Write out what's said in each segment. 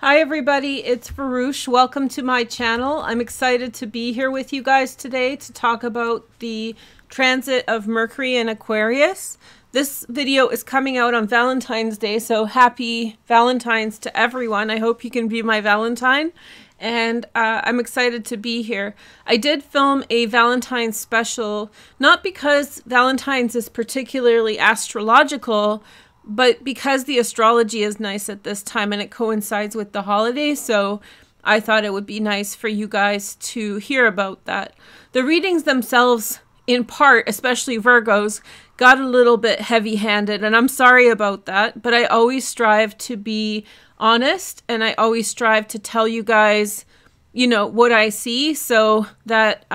Hi everybody, it's Varouche. Welcome to my channel. I'm excited to be here with you guys today to talk about the transit of Mercury in Aquarius. This video is coming out on Valentine's Day, so happy Valentine's to everyone. I hope you can be my Valentine, and I'm excited to be here. I did film a Valentine's special, not because Valentine's is particularly astrological, but because the astrology is nice at this time and it coincides with the holiday, so I thought it would be nice for you guys to hear about that. The readings themselves, in part, especially Virgos, got a little bit heavy-handed, and I'm sorry about that, but I always strive to be honest, and I always strive to tell you guys, you know, what I see, so that,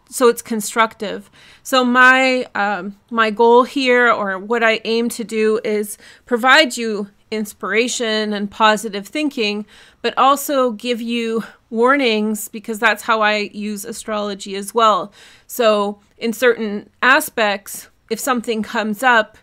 so it's constructive. So my goal here, or what I aim to do, is provide you inspiration and positive thinking, but also give you warnings, because that's how I use astrology as well. So in certain aspects, if something comes up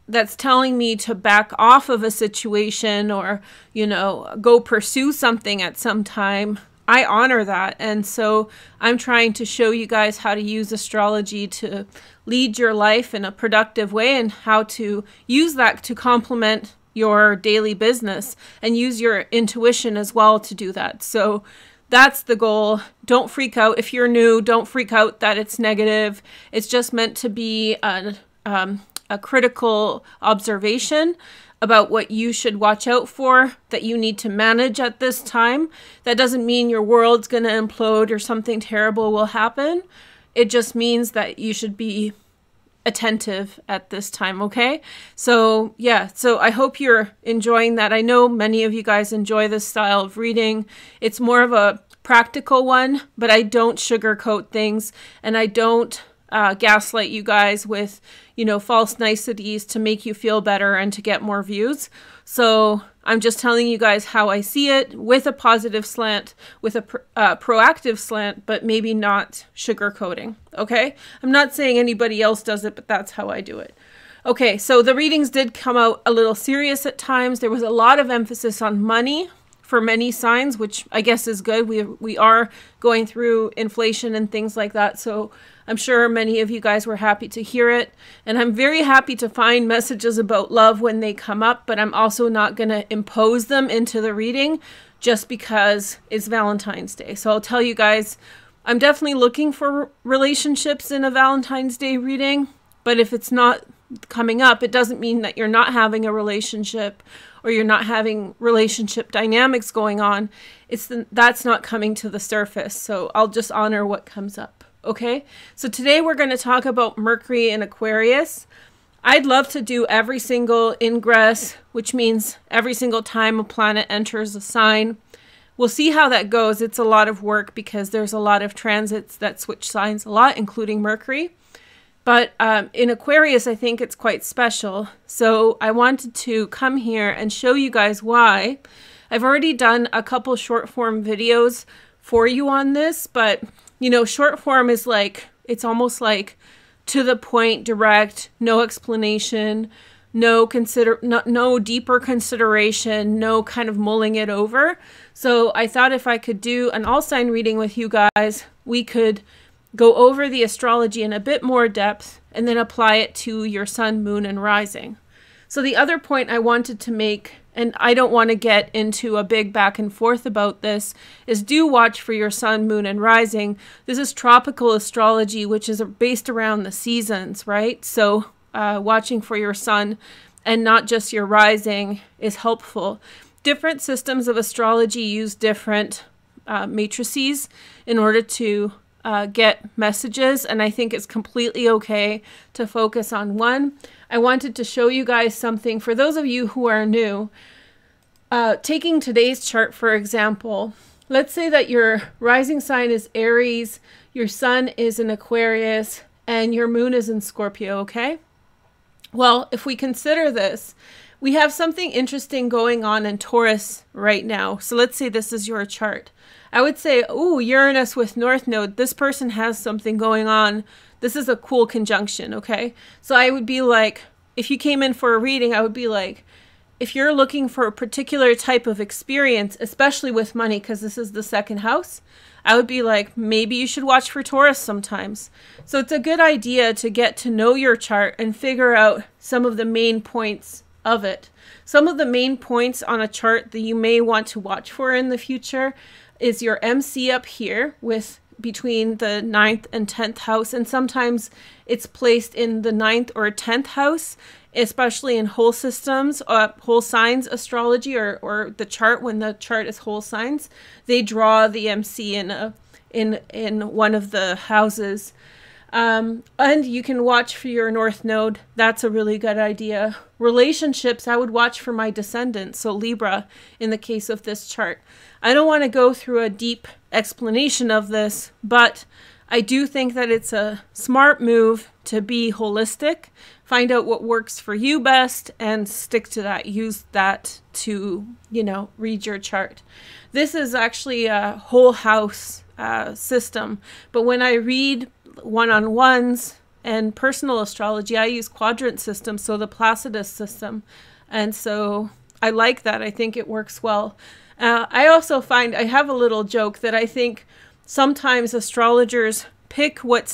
that's telling me to back off of a situation, or, you know, go pursue something at some time, I honor that. And so I'm trying to show you guys how to use astrology to lead your life in a productive way, and how to use that to complement your daily business and use your intuition as well to do that. So that's the goal. Don't freak out. If you're new, don't freak out that it's negative. It's just meant to be a critical observation about what you should watch out for, that you need to manage at this time. That doesn't mean your world's going to implode or something terrible will happen. It just means that you should be attentive at this time, okay? So yeah, so I hope you're enjoying that. I know many of you guys enjoy this style of reading. It's more of a practical one, but I don't sugarcoat things, and I don't gaslight you guys with, you know, false niceties to make you feel better and to get more views. So I'm just telling you guys how I see it, with a positive slant, with a proactive slant, but maybe not sugarcoating, okay? I'm not saying anybody else does it, but that's how I do it. Okay, so the readings did come out a little serious at times. There was a lot of emphasis on money for many signs, which I guess is good. We are going through inflation and things like that, so I'm sure many of you guys were happy to hear it. And I'm very happy to find messages about love when they come up, but I'm also not going to impose them into the reading just because it's Valentine's Day. So I'll tell you guys, I'm definitely looking for relationships in a Valentine's Day reading, but if it's not coming up, it doesn't mean that you're not having a relationship, or you're not having relationship dynamics going on. That's not coming to the surface. So I'll just honor what comes up. Okay, so today we're going to talk about Mercury in Aquarius. I'd love to do every single ingress, which means every single time a planet enters a sign. We'll see how that goes. It's a lot of work because there's a lot of transits that switch signs a lot, including Mercury. But in Aquarius, I think it's quite special. So I wanted to come here and show you guys why. I've already done a couple short form videos for you on this, but you know, short form is like, it's almost like to the point, direct, no explanation, no deeper consideration, no kind of mulling it over. So I thought if I could do an all sign reading with you guys, we could go over the astrology in a bit more depth and then apply it to your sun, moon, and rising. So the other point I wanted to make, and I don't want to get into a big back and forth about this, is do watch for your sun, moon, and rising. This is tropical astrology, which is based around the seasons, right? So watching for your sun and not just your rising is helpful. Different systems of astrology use different matrices in order to get messages, and I think it's completely okay to focus on one. I wanted to show you guys something for those of you who are new. Taking today's chart, for example, let's say that your rising sign is Aries, your sun is in Aquarius, and your moon is in Scorpio, okay? Well, if we consider this, we have something interesting going on in Taurus right now. So let's say this is your chart. I would say, oh, Uranus with North Node, this person has something going on. This is a cool conjunction, okay? So I would be like, if you came in for a reading, I would be like, if you're looking for a particular type of experience, especially with money, because this is the second house, I would be like, maybe you should watch for Taurus sometimes. So it's a good idea to get to know your chart and figure out some of the main points of it. Some of the main points on a chart that you may want to watch for in the future is your MC up here with between the 9th and 10th house. And sometimes it's placed in the 9th or 10th house, especially in whole systems, whole signs astrology, or the chart, when the chart is whole signs, they draw the MC in one of the houses. And you can watch for your North Node. That's a really good idea. Relationships, I would watch for my descendant, so Libra, in the case of this chart. I don't want to go through a deep explanation of this, but I do think that it's a smart move to be holistic, find out what works for you best, and stick to that. Use that to, you know, read your chart. This is actually a whole house system, but when I read one-on-ones and personal astrology, I use quadrant system, so the Placidus system, and so I like that. I think it works well. I also find, I have a little joke that I think sometimes astrologers pick which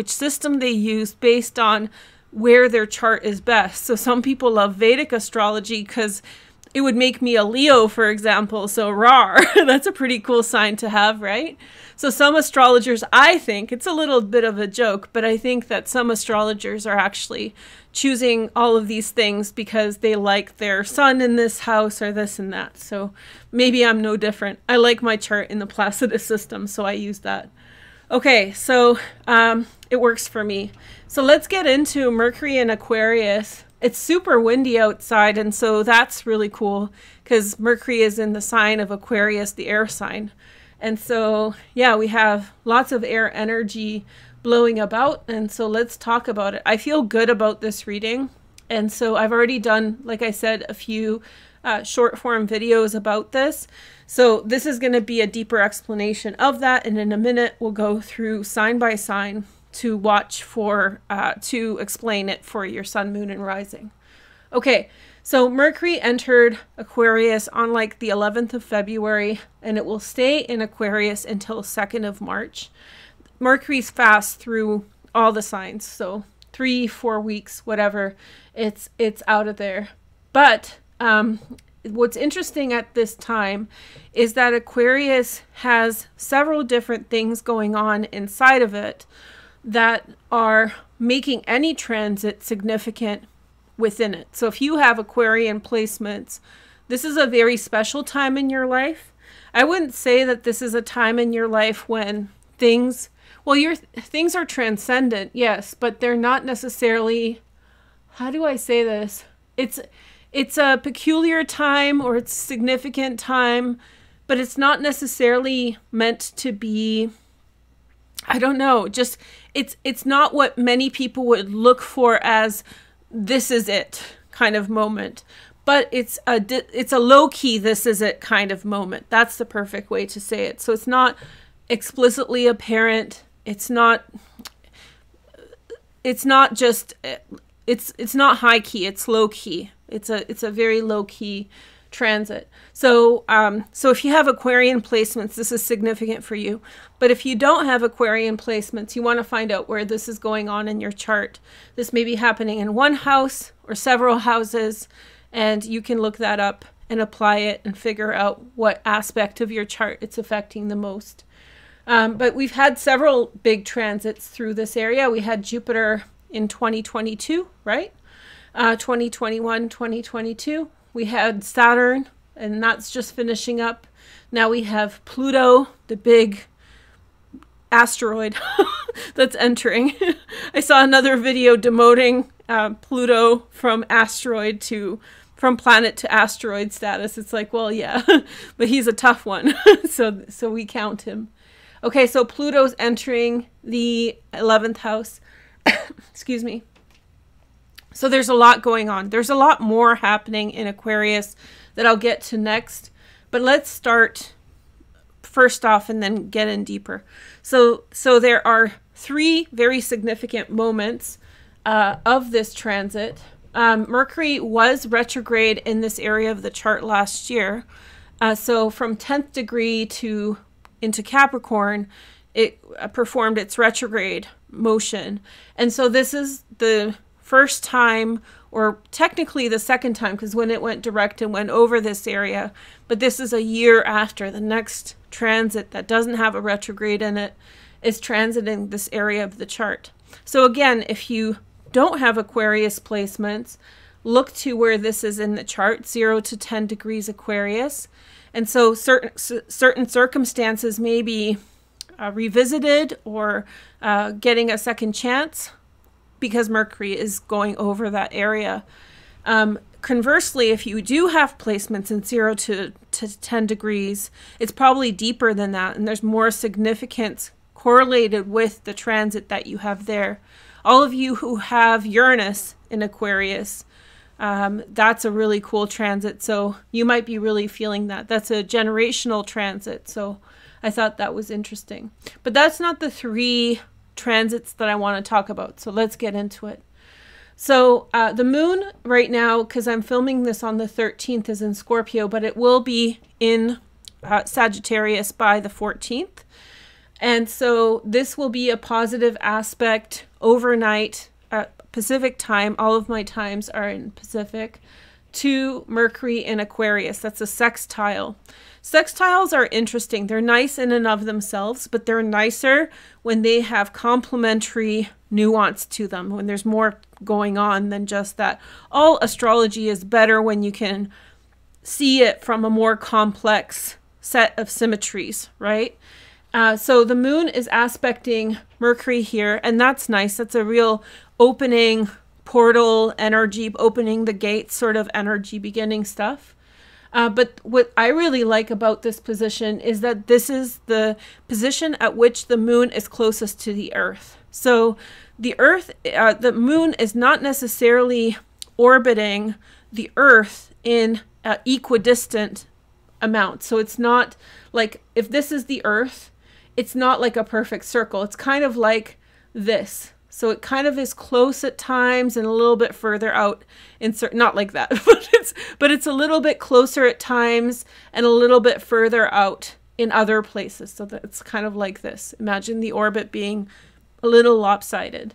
system they use based on where their chart is best. So some people love Vedic astrology because it would make me a Leo, for example. So rar, that's a pretty cool sign to have, right? So some astrologers, I think, it's a little bit of a joke, but I think that some astrologers are actually choosing all of these things because they like their sun in this house or this and that. So maybe I'm no different. I like my chart in the Placidus system, so I use that. Okay, so it works for me. So let's get into Mercury and Aquarius. It's super windy outside, and so that's really cool because Mercury is in the sign of Aquarius, the air sign. And so, yeah, we have lots of air energy blowing about, and so let's talk about it. I feel good about this reading, and so I've already done, like I said, a few short form videos about this. So this is going to be a deeper explanation of that, and in a minute we'll go through sign by sign to watch for, to explain it for your sun, moon, and rising. Okay, so Mercury entered Aquarius on like the 11th of February, and it will stay in Aquarius until 2nd of March. Mercury's fast through all the signs, so 3-4 weeks, whatever, it's out of there. But what's interesting at this time is that Aquarius has several different things going on inside of it that are making any transit significant within it. So if you have Aquarian placements, this is a very special time in your life. I wouldn't say that this is a time in your life when things, well, your things are transcendent, yes, but they're not necessarily, how do I say this? It's a peculiar time, or it's a significant time, but it's not necessarily meant to be, I don't know, just it's not what many people would look for as this is it kind of moment, but it's a low-key this is it kind of moment. That's the perfect way to say it. So it's not explicitly apparent. It's not just it's not high key, it's low key. It's a very low key transit. So so if you have Aquarian placements, this is significant for you. But if you don't have Aquarian placements, you want to find out where this is going on in your chart. This may be happening in one house or several houses, and you can look that up and apply it and figure out what aspect of your chart it's affecting the most. But we've had several big transits through this area. We had Jupiter in 2022, right? 2021, 2022. We had Saturn, and that's just finishing up. Now we have Pluto, the big asteroid that's entering. I saw another video demoting Pluto from planet to asteroid status. It's like, well, yeah, but he's a tough one. so we count him. Okay, so Pluto's entering the 11th house. Excuse me. So there's a lot going on. There's a lot more happening in Aquarius that I'll get to next. But let's start first off and then get in deeper. So there are 3 very significant moments of this transit. Mercury was retrograde in this area of the chart last year. So from 10th degree into Capricorn, it performed its retrograde motion. And so this is the first time, or technically the second time, because when it went direct and went over this area, but this is a year after. The next transit that doesn't have a retrograde in it is transiting this area of the chart. So again, if you don't have Aquarius placements, look to where this is in the chart, 0 to 10 degrees Aquarius. And so certain circumstances may be revisited or getting a second chance because Mercury is going over that area. Conversely, if you do have placements in 0 to 10 degrees, it's probably deeper than that, and there's more significance correlated with the transit that you have there. All of you who have Uranus in Aquarius, that's a really cool transit, so you might be really feeling that. That's a generational transit, so I thought that was interesting. But that's not the 3 transits that I want to talk about, so let's get into it. So the moon right now, because I'm filming this on the 13th, is in Scorpio, but it will be in Sagittarius by the 14th. And so this will be a positive aspect overnight Pacific time. All of my times are in Pacific, to Mercury in Aquarius. That's a sextile. Sextiles are interesting. They're nice in and of themselves, but they're nicer when they have complementary nuance to them, when there's more going on than just that. All astrology is better when you can see it from a more complex set of symmetries, right? So the moon is aspecting Mercury here, and that's nice. That's a real opening portal energy, opening the gates sort of energy, beginning stuff. But what I really like about this position is that this is the position at which the moon is closest to the Earth. So the Earth, the moon is not necessarily orbiting the Earth in equidistant amount. So it's not like, if this is the Earth, it's not like a perfect circle. It's kind of like this. So it kind of is close at times and a little bit further out in not like that, but it's a little bit closer at times and a little bit further out in other places. So that it's kind of like this. Imagine the orbit being a little lopsided.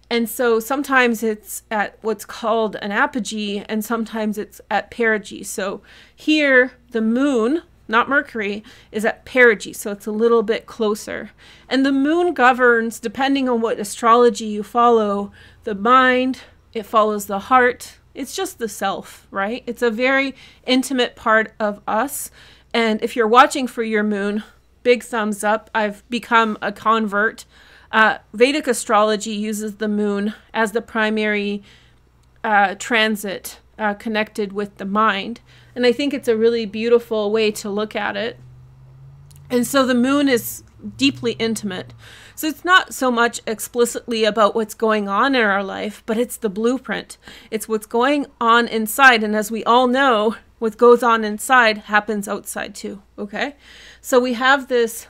And so sometimes it's at what's called an apogee and sometimes it's at perigee. So here the moon, not Mercury, is at perigee, so it's a little bit closer. And the moon governs, depending on what astrology you follow, the mind, it follows the heart. It's just the self, right? It's a very intimate part of us. And if you're watching for your moon, big thumbs up. I've become a convert. Vedic astrology uses the moon as the primary transit connected with the mind. And I think it's a really beautiful way to look at it. And so the moon is deeply intimate. So it's not so much explicitly about what's going on in our life, but it's the blueprint. It's what's going on inside. And as we all know, what goes on inside happens outside too, okay? So we have this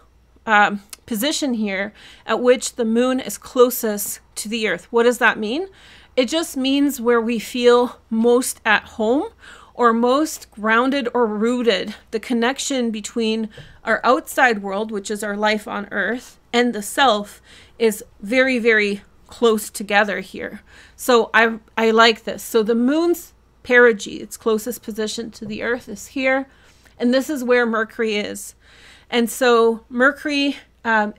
position here at which the moon is closest to the Earth. What does that mean? It just means where we feel most at home or most grounded or rooted. The connection between our outside world, which is our life on Earth, and the self is very, very close together here. So I like this. So the moon's perigee, its closest position to the Earth, is here. And this is where Mercury is. And so Mercury and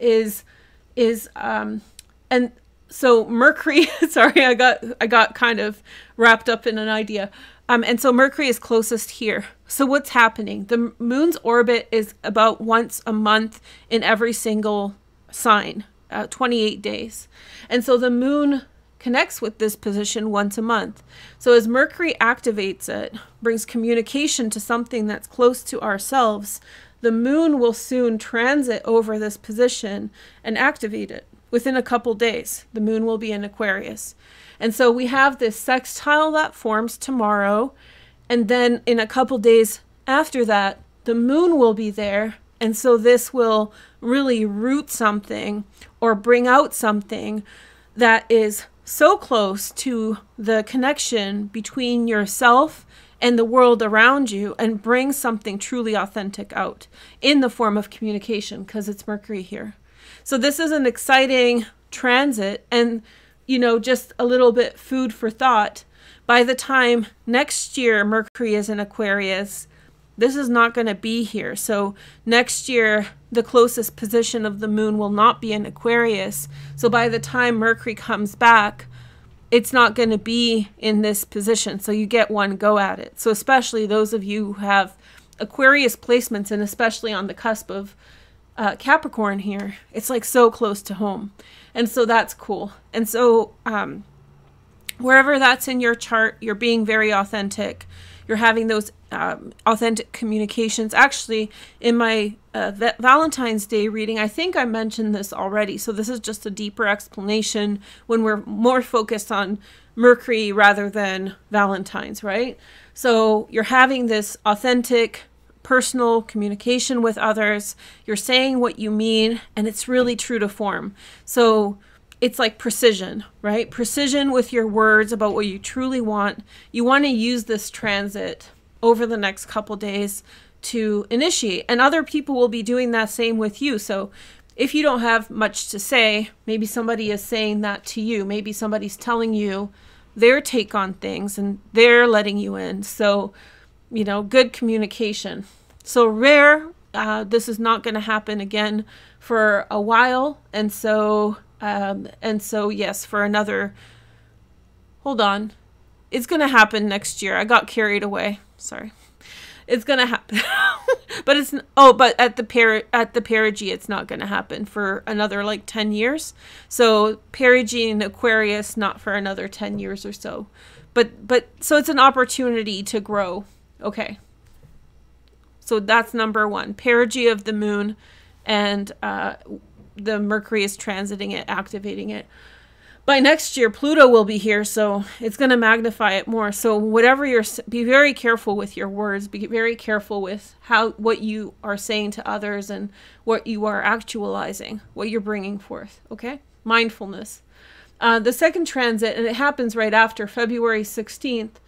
so Mercury, sorry, I got kind of wrapped up in an idea. And so Mercury is closest here. So what's happening? The moon's orbit is about once a month in every single sign, 28 days. And so the moon connects with this position once a month. So as Mercury activates it, brings communication to something that's close to ourselves, the moon will soon transit over this position and activate it. Within a couple days, the moon will be in Aquarius. And so we have this sextile that forms tomorrow. And then in a couple days after that, the moon will be there. And so this will really root something or bring out something that is so close to the connection between yourself and the world around you and bring something truly authentic out in the form of communication, because it's Mercury here. So this is an exciting transit, and, you know, just a little bit food for thought. By the time next year Mercury is in Aquarius, this is not going to be here. So next year, the closest position of the moon will not be in Aquarius. So by the time Mercury comes back, it's not going to be in this position. So you get one go at it. So especially those of you who have Aquarius placements, and especially on the cusp of Capricorn here, it's like so close to home. And so that's cool. And so wherever that's in your chart, you're being very authentic. You're having those authentic communications. Actually, in my Valentine's Day reading, I think I mentioned this already. So this is just a deeper explanation when we're more focused on Mercury rather than Valentine's, right? So you're having this authentic personal communication with others. You're saying what you mean, and it's really true to form. So it's like precision, right? Precision with your words about what you truly want. You want to use this transit over the next couple days to initiate, and other people will be doing that same with you. So if you don't have much to say, maybe somebody is saying that to you. Maybe somebody's telling you their take on things and they're letting you in. So, you know, good communication. So rare, this is not going to happen again for a while. And so yes, for another, hold on, it's going to happen next year. I got carried away. Sorry. It's going to happen. But it's, oh, but at the Perigee, it's not going to happen for another like 10 years. So Perigee and Aquarius, not for another 10 years or so. But so it's an opportunity to grow. Okay. So that's number one, Perigee of the moon, and the Mercury is transiting it, activating it. By next year, Pluto will be here, so it's going to magnify it more. So whatever be very careful with your words. Be very careful with what you are saying to others and what you are actualizing, what you're bringing forth. Okay, mindfulness. The second transit, and it happens right after February 16th.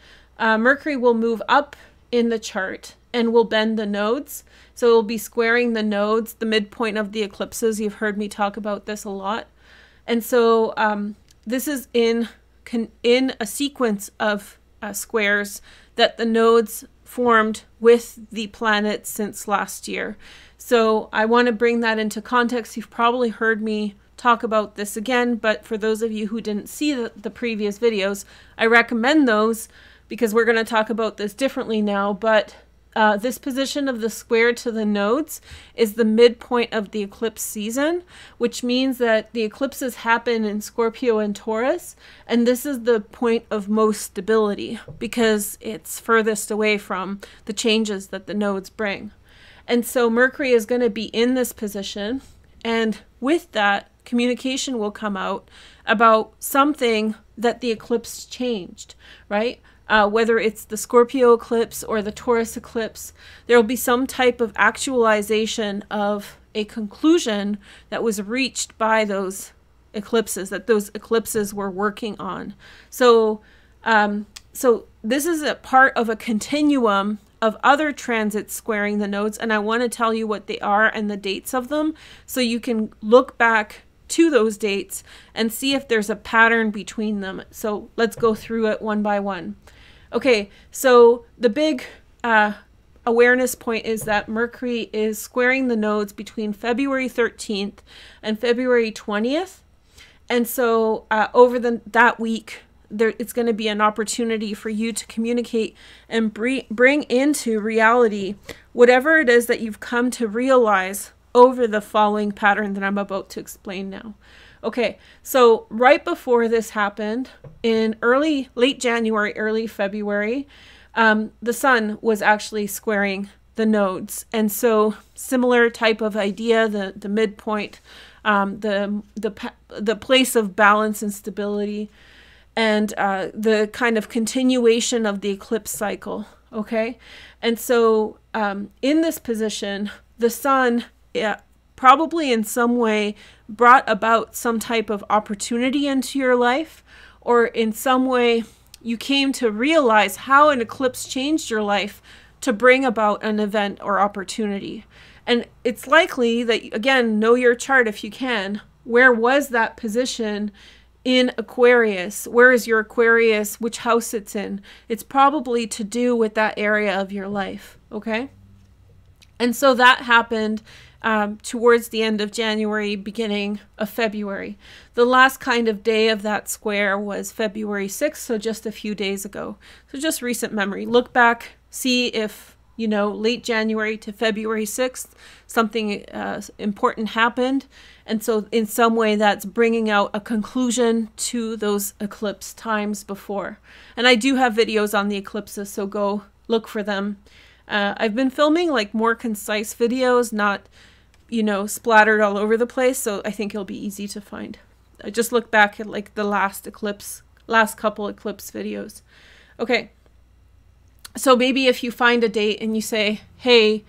Mercury will move up in the chart and will bend the nodes. So it will be squaring the nodes, the midpoint of the eclipses. You've heard me talk about this a lot. And so this is in a sequence of squares that the nodes formed with the planets since last year. So I want to bring that into context. You've probably heard me talk about this again, but for those of you who didn't see the previous videos, I recommend those because we're going to talk about this differently now. But this position of the square to the nodes is the midpoint of the eclipse season, which means that the eclipses happen in Scorpio and Taurus, and this is the point of most stability because it's furthest away from the changes that the nodes bring. And so Mercury is going to be in this position, and with that, communication will come out about something that the eclipse changed, right? Whether it's the Scorpio eclipse or the Taurus eclipse, there will be some type of actualization of a conclusion that was reached by those eclipses, that those eclipses were working on. So, so this is a part of a continuum of other transits squaring the nodes, and I want to tell you what they are and the dates of them, so you can look back to those dates and see if there's a pattern between them. So let's go through it one by one. Okay, so the big awareness point is that Mercury is squaring the nodes between February 13th and February 20th. And so over that week, it's going to be an opportunity for you to communicate and bring into reality whatever it is that you've come to realize over the following pattern that I'm about to explain now. Okay, so right before this happened, in late January, early February, the sun was actually squaring the nodes. And so similar type of idea, the midpoint, the place of balance and stability, and the kind of continuation of the eclipse cycle, okay? And so in this position, the sun probably in some way brought about some type of opportunity into your life, or in some way you came to realize how an eclipse changed your life to bring about an event or opportunity. And it's likely that, again, know your chart if you can. Where was that position in Aquarius? Where is your Aquarius? Which house it's in? It's probably to do with that area of your life, okay? And so that happened towards the end of January, beginning of February. The last kind of day of that square was February 6th, so just a few days ago. So just recent memory. Look back, see if, you know, late January to February 6th, something important happened. And so in some way that's bringing out a conclusion to those eclipse times before. And I do have videos on the eclipses, so go look for them. I've been filming like more concise videos, not, you know, splattered all over the place. So I think it'll be easy to find. I just look back at like the last couple eclipse videos. Okay. So maybe if you find a date and you say, hey,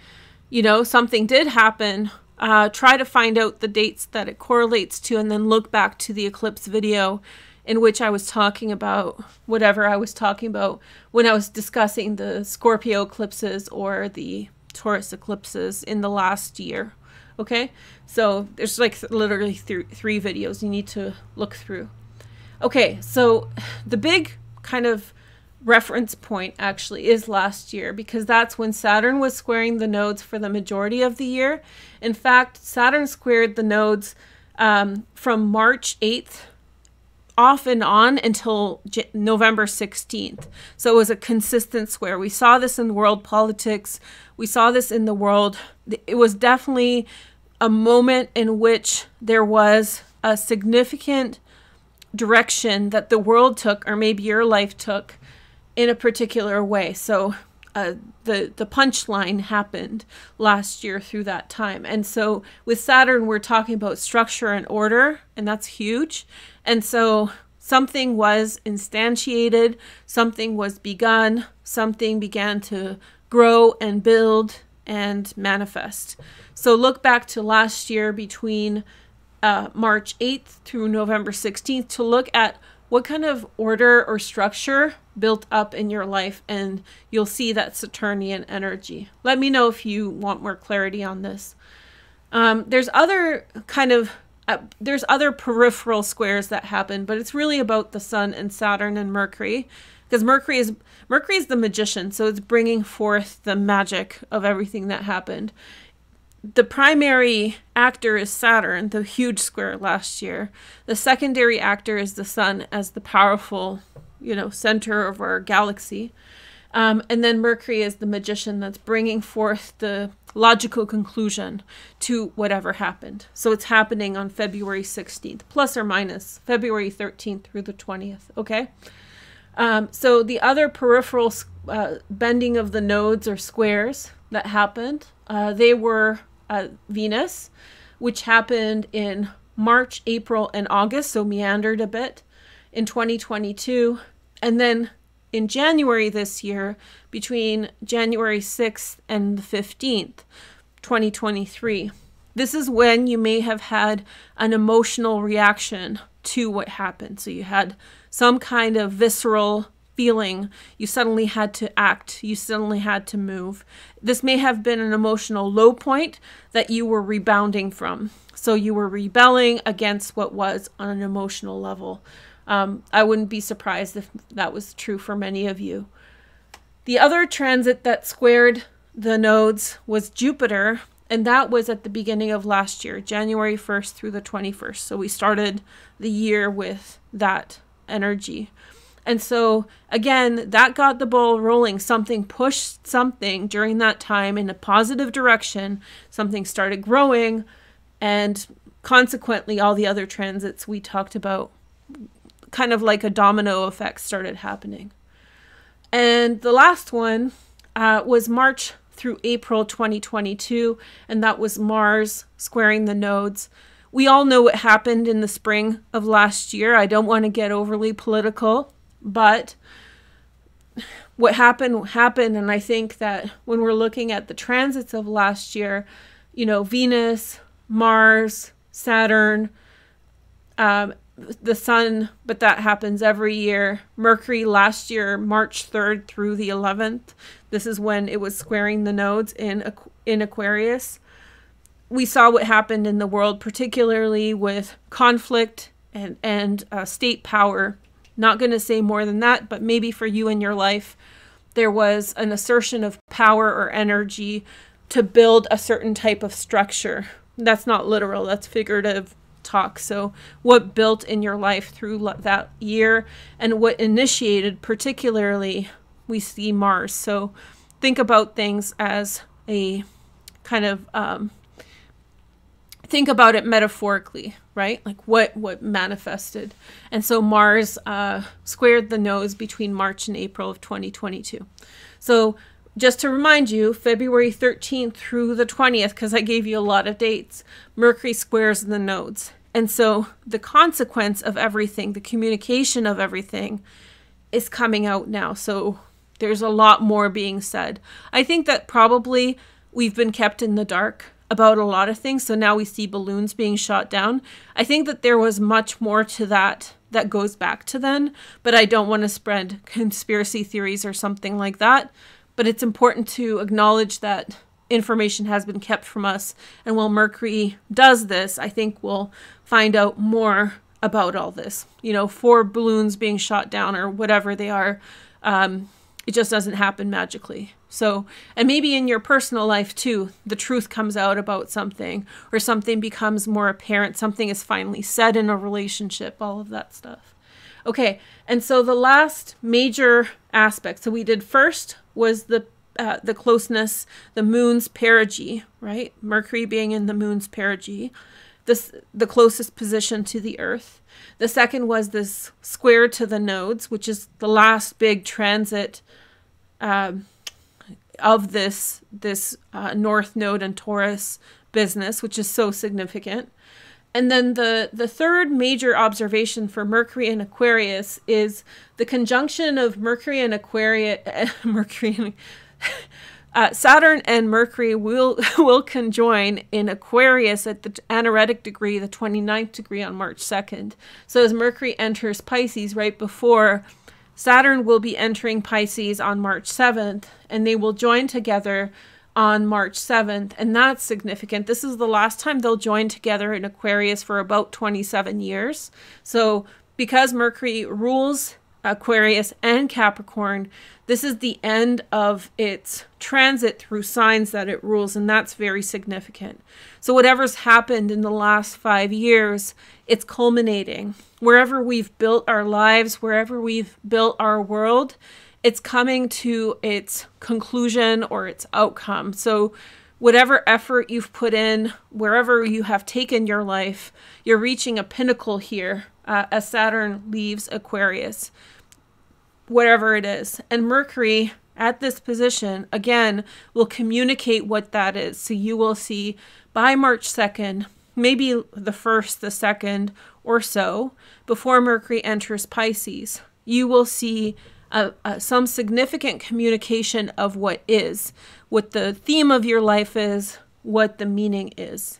you know, something did happen, try to find out the dates that it correlates to, and then look back to the eclipse video in which I was talking about whatever I was talking about when I was discussing the Scorpio eclipses or the Taurus eclipses in the last year. Okay, so there's like literally three videos you need to look through. Okay, so the big kind of reference point actually is last year, because that's when Saturn was squaring the nodes for the majority of the year. In fact, Saturn squared the nodes from March 8th off and on until November 16th. So it was a consistent square. We saw this in world politics. We saw this in the world. It was definitely a moment in which there was a significant direction that the world took, or maybe your life took, in a particular way. So the punchline happened last year through that time. And so with Saturn, we're talking about structure and order, and that's huge. And so something was instantiated, something was begun, something began to grow and build and manifest. So look back to last year between March 8th through November 16th to look at what kind of order or structure built up in your life, and you'll see that Saturnian energy. Let me know if you want more clarity on this. There's other peripheral squares that happen, but it's really about the Sun and Saturn and Mercury, because Mercury is the magician, so it's bringing forth the magic of everything that happened. The primary actor is Saturn, the huge square last year. The secondary actor is the Sun as the powerful, you know, center of our galaxy. And then Mercury is the magician that's bringing forth the logical conclusion to whatever happened. So it's happening on February 16th, plus or minus February 13th through the 20th, okay? So the other peripheral bending of the nodes or squares that happened, they were Venus, which happened in March, April, and August, so meandered a bit in 2022. And then in January this year, between January 6th and the 15th, 2023, this is when you may have had an emotional reaction to what happened. So you had some kind of visceral feeling, you suddenly had to act, you suddenly had to move. This may have been an emotional low point that you were rebounding from. So you were rebelling against what was on an emotional level. I wouldn't be surprised if that was true for many of you. The other transit that squared the nodes was Jupiter, and that was at the beginning of last year, January 1st through the 21st. So we started the year with that energy. And so, again, that got the ball rolling. Something pushed something during that time in a positive direction. Something started growing, and consequently, all the other transits we talked about, kind of like a domino effect, started happening. And the last one was March through April 2022, and that was Mars squaring the nodes. We all know what happened in the spring of last year. I don't want to get overly political, but what happened, and I think that when we're looking at the transits of last year, you know, Venus, Mars, Saturn, the sun, but that happens every year. Mercury last year, March 3rd through the 11th. This is when it was squaring the nodes in Aquarius. We saw what happened in the world, particularly with conflict and state power. Not going to say more than that, but maybe for you in your life, there was an assertion of power or energy to build a certain type of structure. That's not literal, that's figurative talk. So what built in your life through that year, and what initiated, particularly, we see Mars. So think about things as a kind of, think about it metaphorically, right? Like what manifested. And so Mars squared the nose between March and April of 2022. So just to remind you, February 13th through the 20th, because I gave you a lot of dates, Mercury squares the nodes. And so the consequence of everything, the communication of everything, is coming out now. So there's a lot more being said. I think that probably we've been kept in the dark about a lot of things. So now we see balloons being shot down. I think that there was much more to that goes back to then, but I don't want to spread conspiracy theories or something like that. But it's important to acknowledge that information has been kept from us. And while Mercury does this, I think we'll find out more about all this. You know, 4 balloons being shot down or whatever they are, it just doesn't happen magically. So, and maybe in your personal life too, the truth comes out about something, or something becomes more apparent, something is finally said in a relationship, all of that stuff. Okay, and so the last major aspect, so we did first was the closeness, the moon's perigee, right? Mercury being in the moon's perigee, the closest position to the Earth. The second was this square to the nodes, which is the last big transit of this North Node and Taurus business, which is so significant. And then the third major observation for Mercury and Aquarius is the conjunction of Mercury and Aquarius, Saturn and Mercury will conjoin in Aquarius at the anaretic degree, the 29th degree on March 2nd. So as Mercury enters Pisces right before, Saturn will be entering Pisces on March 7th, and they will join together on March 7th, and that's significant. This is the last time they'll join together in Aquarius for about 27 years. So because Mercury rules Aquarius and Capricorn, this is the end of its transit through signs that it rules, and that's very significant. So whatever's happened in the last 5 years, it's culminating. Wherever we've built our lives, wherever we've built our world, it's coming to its conclusion or its outcome. So whatever effort you've put in, wherever you have taken your life, you're reaching a pinnacle here as Saturn leaves Aquarius, whatever it is. And Mercury at this position, again, will communicate what that is. So you will see by March 2nd, maybe the 1st, the 2nd or so, before Mercury enters Pisces, you will see some significant communication of what is, what the theme of your life is, what the meaning is.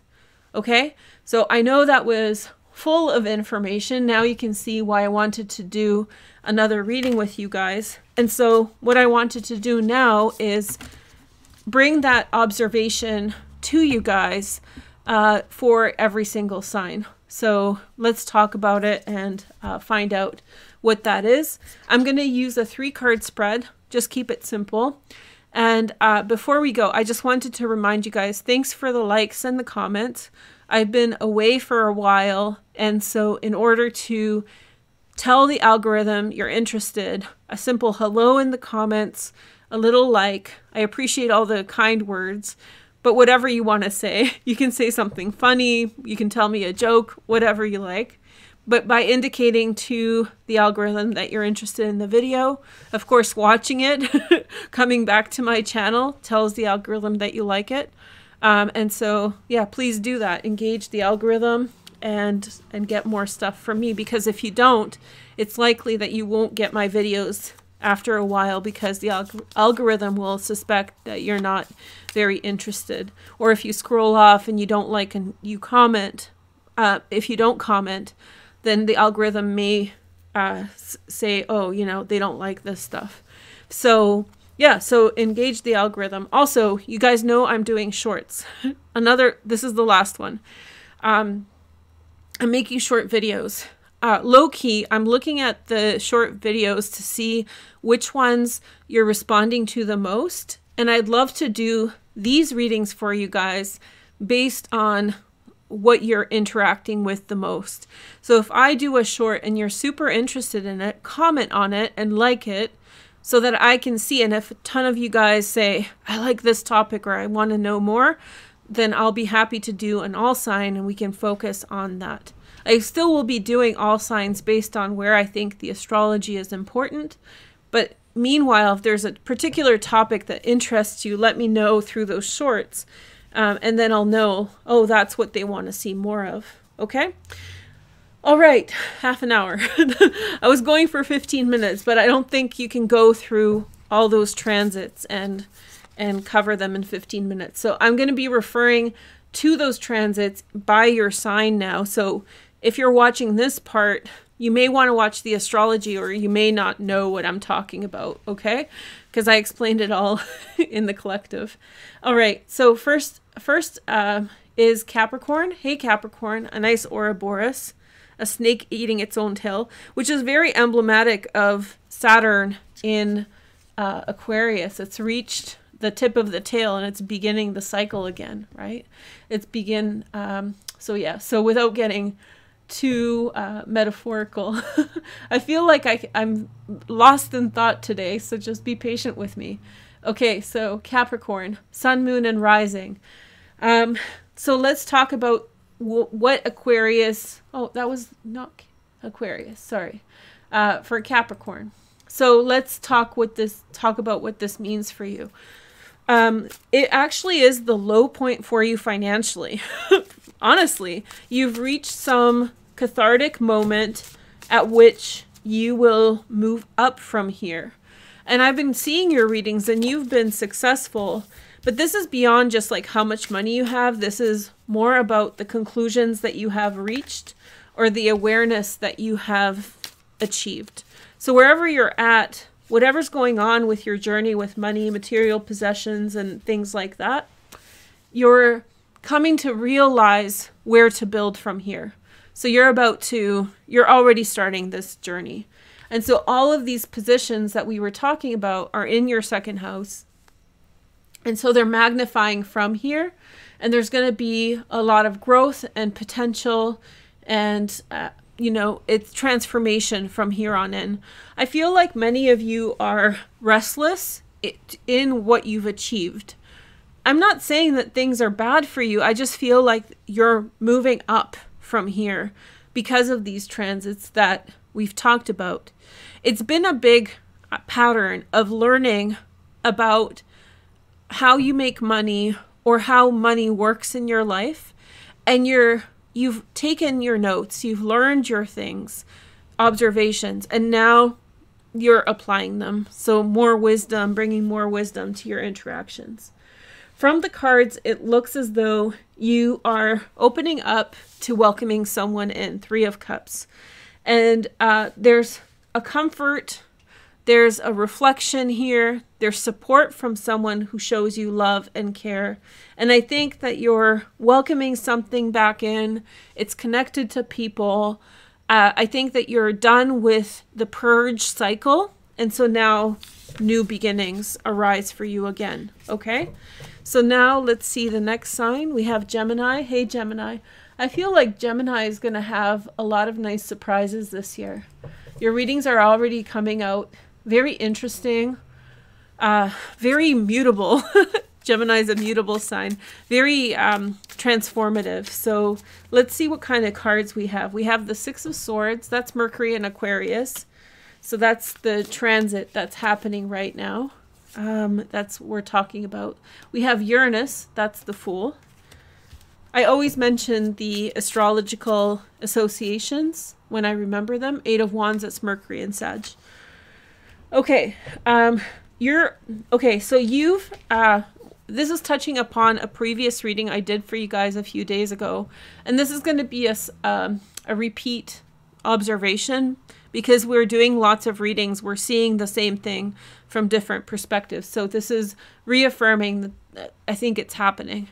Okay? So I know that was full of information. Now you can see why I wanted to do another reading with you guys. And so what I wanted to do now is bring that observation to you guys for every single sign. So let's talk about it and find out what that is. I'm going to use a 3-card spread. Just keep it simple. And before we go, I just wanted to remind you guys, thanks for the likes and the comments. I've been away for a while, and so in order to tell the algorithm you're interested, a simple hello in the comments, a little like. I appreciate all the kind words, but whatever you want to say, you can say something funny, you can tell me a joke, whatever you like. But by indicating to the algorithm that you're interested in the video, of course, watching it, coming back to my channel tells the algorithm that you like it. And so, yeah, please do that. Engage the algorithm and get more stuff from me, because if you don't, it's likely that you won't get my videos after a while, because the algorithm will suspect that you're not very interested. Or if you scroll off and you don't like and you comment, if you don't comment, then the algorithm may say, oh, they don't like this stuff. So yeah, so engage the algorithm. Also, you guys know I'm doing shorts. This is the last one. I'm making short videos. Low key, I'm looking at the short videos to see which ones you're responding to the most. And I'd love to do these readings for you guys based on what you're interacting with the most. So if I do a short and you're super interested in it, comment on it and like it so that I can see. And if a ton of you guys say, I like this topic or I want to know more, then I'll be happy to do an all sign and we can focus on that. I still will be doing all signs based on where I think the astrology is important. But meanwhile, if there's a particular topic that interests you, let me know through those shorts. And then I'll know, oh, that's what they want to see more of. Okay? All right, half an hour. I was going for 15 minutes, but I don't think you can go through all those transits and cover them in 15 minutes. So I'm going to be referring to those transits by your sign now. So if you're watching this part, you may want to watch the astrology or you may not know what I'm talking about, okay? Because I explained it all in the collective. All right, so first is Capricorn. Hey, Capricorn, a nice Ouroboros, a snake eating its own tail, which is very emblematic of Saturn in Aquarius. It's reached the tip of the tail and it's beginning the cycle again, right? So yeah, so without getting too metaphorical, I feel like I'm lost in thought today, so just be patient with me. Okay, so Capricorn, Sun, Moon, and Rising. So let's talk about what Aquarius, oh, that was not Aquarius, sorry, for Capricorn. So let's talk about what this means for you. It actually is the low point for you financially. Honestly, you've reached some cathartic moment at which you will move up from here. And I've been seeing your readings and you've been successful, but this is beyond just like how much money you have. This is more about the conclusions that you have reached or the awareness that you have achieved. So wherever you're at, whatever's going on with your journey with money, material possessions, and things like that, you're coming to realize where to build from here. So you're already starting this journey. And so all of these positions that we were talking about are in your second house. And so they're magnifying from here. And there's going to be a lot of growth and potential and, it's transformation from here on in. I feel like many of you are restless in what you've achieved. I'm not saying that things are bad for you. I just feel like you're moving up from here because of these transits that we've talked about. It's been a big pattern of learning about how you make money or how money works in your life. And you've taken your notes, you've learned your things, observations, and now you're applying them. So more wisdom, bringing more wisdom to your interactions. From the cards, it looks as though you are opening up to welcoming someone in, 3 of Cups. And there's a comfort, there's a reflection here, there's support from someone who shows you love and care. And I think that you're welcoming something back in. It's connected to people. I think that you're done with the purge cycle. And so now new beginnings arise for you again. Okay? So now let's see the next sign. We have Gemini. Hey, Gemini. I feel like Gemini is going to have a lot of nice surprises this year. Your readings are already coming out. Very interesting. Very mutable. Gemini is a mutable sign. Very transformative. So let's see what kind of cards we have. We have the 6 of Swords. That's Mercury and Aquarius. So that's the transit that's happening right now. That's what we're talking about. We have Uranus. That's the Fool. I always mention the astrological associations when I remember them. 8 of Wands, that's Mercury and Sag. Okay. So you've, this is touching upon a previous reading I did for you guys a few days ago. And this is going to be a repeat observation, because we're doing lots of readings, we're seeing the same thing from different perspectives. So this is reaffirming that I think it's happening.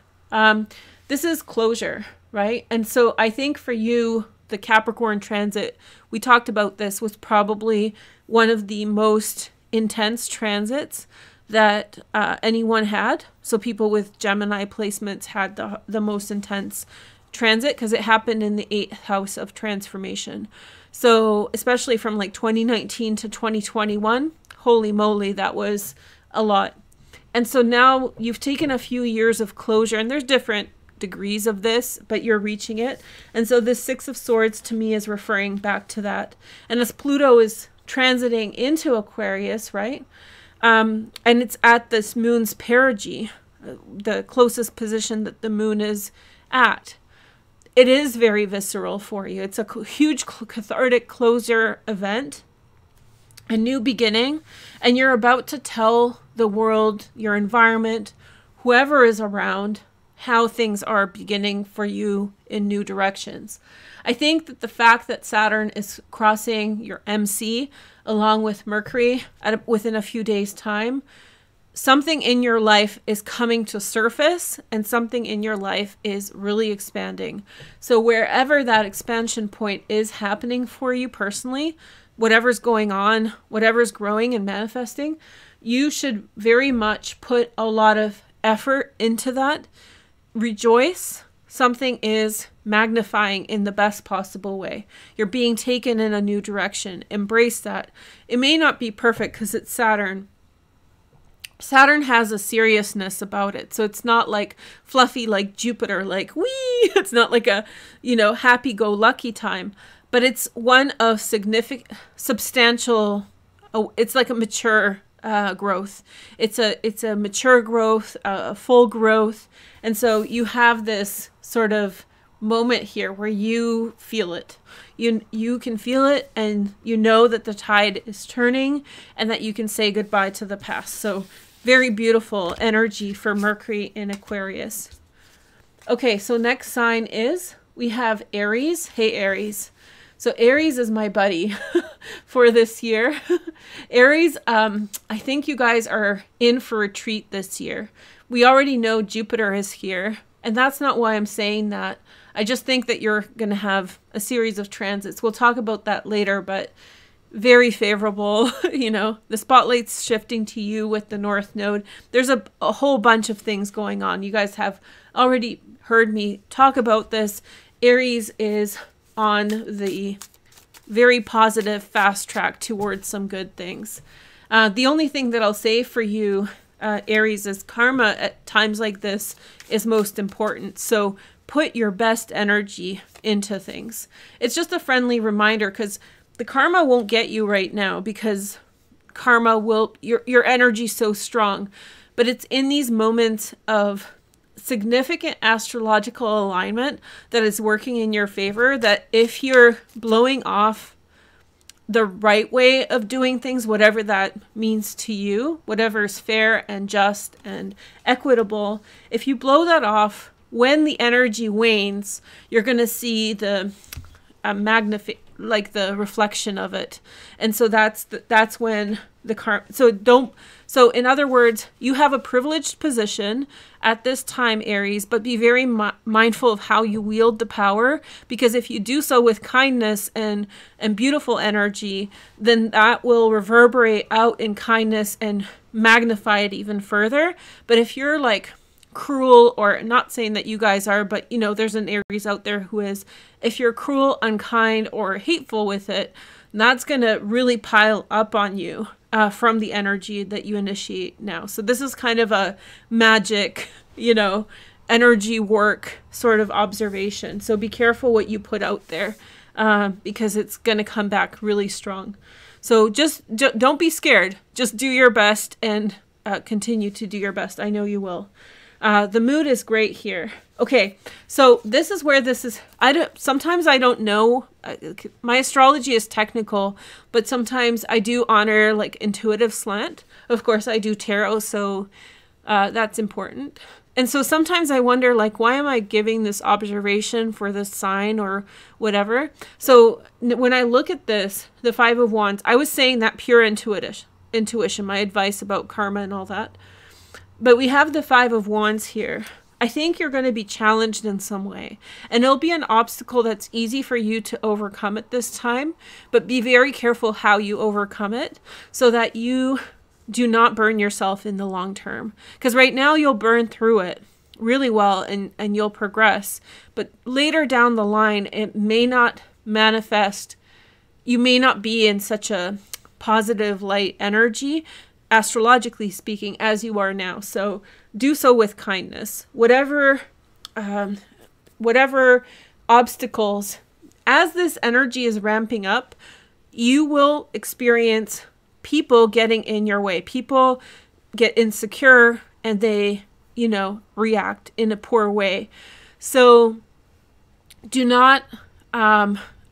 This is closure, right? And so I think for you, the Capricorn transit, we talked about this, was probably one of the most intense transits that anyone had. So people with Gemini placements had the most intense transit because it happened in the 8th house of transformation. So especially from like 2019 to 2021, holy moly, that was a lot. And so now you've taken a few years of closure, and there's different degrees of this, but you're reaching it. And so this 6 of Swords to me is referring back to that. And as Pluto is transiting into Aquarius, right? And it's at this moon's perigee, the closest position that the moon is at. It is very visceral for you. It's a huge cathartic closure event, a new beginning, and you're about to tell the world, your environment, whoever is around, how things are beginning for you in new directions. I think that the fact that Saturn is crossing your MC along with Mercury within a few days' time, something in your life is coming to surface and something in your life is really expanding. So wherever that expansion point is happening for you personally, whatever's going on, whatever's growing and manifesting, you should very much put a lot of effort into that. Rejoice. Something is magnifying in the best possible way. You're being taken in a new direction. Embrace that. It may not be perfect because it's Saturn. Saturn has a seriousness about it. So it's not like fluffy like Jupiter, like wee. It's not like a, happy-go-lucky time. But it's one of substantial, it's like a mature growth. It's a mature growth, a full growth. And so you have this sort of moment here where you feel it. You can feel it, and you know that the tide is turning and that you can say goodbye to the past. So very beautiful energy for Mercury in Aquarius. Okay, so next sign is, we have Aries. Hey, Aries. So Aries is my buddy for this year. Aries, I think you guys are in for a treat this year. We already know Jupiter is here, and that's not why I'm saying that. I just think that you're going to have a series of transits. We'll talk about that later, but very favorable. The spotlight's shifting to you with the North Node. There's a whole bunch of things going on. You guys have already heard me talk about this. Aries is on the very positive fast track towards some good things. The only thing that I'll say for you, Aries, is karma at times like this is most important. So put your best energy into things. It's just a friendly reminder, because the karma won't get you right now, because karma will, your energy's so strong. But it's in these moments of significant astrological alignment that is working in your favor, that if you're blowing off the right way of doing things, whatever that means to you, whatever is fair and just and equitable, if you blow that off, when the energy wanes, you're going to see the the reflection of it. And so that's when the karma. So in other words, you have a privileged position at this time, Aries, but be very mindful of how you wield the power, because if you do so with kindness and beautiful energy, then that will reverberate out in kindness and magnify it even further. But if you're like cruel, or not saying that you guys are, but there's an Aries out there who is, if you're cruel, unkind, or hateful with it, that's going to really pile up on you from the energy that you initiate now. So this is kind of a magic, energy work sort of observation. So be careful what you put out there, because it's going to come back really strong. So just don't be scared. Just do your best and continue to do your best. I know you will. The mood is great here. Okay, so this is where this is. Sometimes I don't know. My astrology is technical, but sometimes I do honor like intuitive slant. Of course, I do tarot, so That's important. And so sometimes I wonder, like, why am I giving this observation for this sign or whatever? So when I look at this, the Five of Wands, I was saying that pure intuition, my advice about karma and all that. But we have the Five of Wands here. I think you're going to be challenged in some way. And it'll be an obstacle that's easy for you to overcome at this time. But be very careful how you overcome it so that you do not burn yourself in the long term. Because right now you'll burn through it really well and you'll progress. But later down the line, it may not manifest. You may not be in such a positive light energy, astrologically speaking, as you are now. So do so with kindness. Whatever obstacles, as this energy is ramping up, you will experience people getting in your way. People get insecure and they, react in a poor way. So do not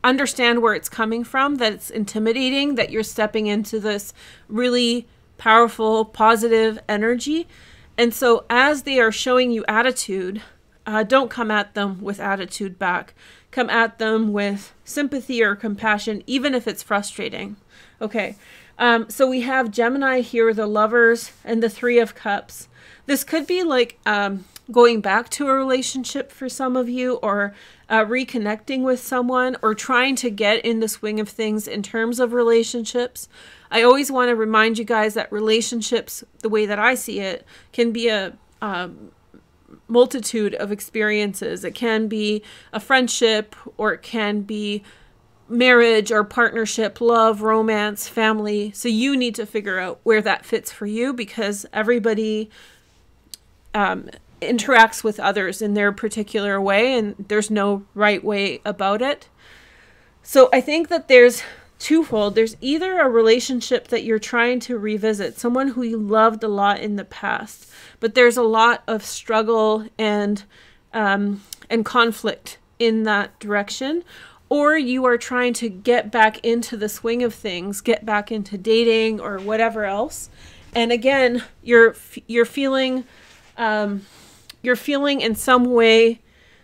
understand where it's coming from, that it's intimidating, that you're stepping into this really powerful, positive energy. And so as they are showing you attitude, don't come at them with attitude back. Come at them with sympathy or compassion, even if it's frustrating. Okay. So we have Gemini here, the Lovers, and the Three of Cups. This could be like going back to a relationship for some of you, or reconnecting with someone, or trying to get in the swing of things in terms of relationships. I always want to remind you guys that relationships, the way that I see it, can be a multitude of experiences. It can be a friendship, or it can be marriage or partnership, love, romance, family. So you need to figure out where that fits for you, because everybody interacts with others in their particular way, and there's no right way about it. So I think that there's twofold. There's either a relationship that you're trying to revisit, someone who you loved a lot in the past, but there's a lot of struggle and conflict in that direction. Or you are trying to get back into the swing of things, get back into dating or whatever else. And again, you're feeling in some way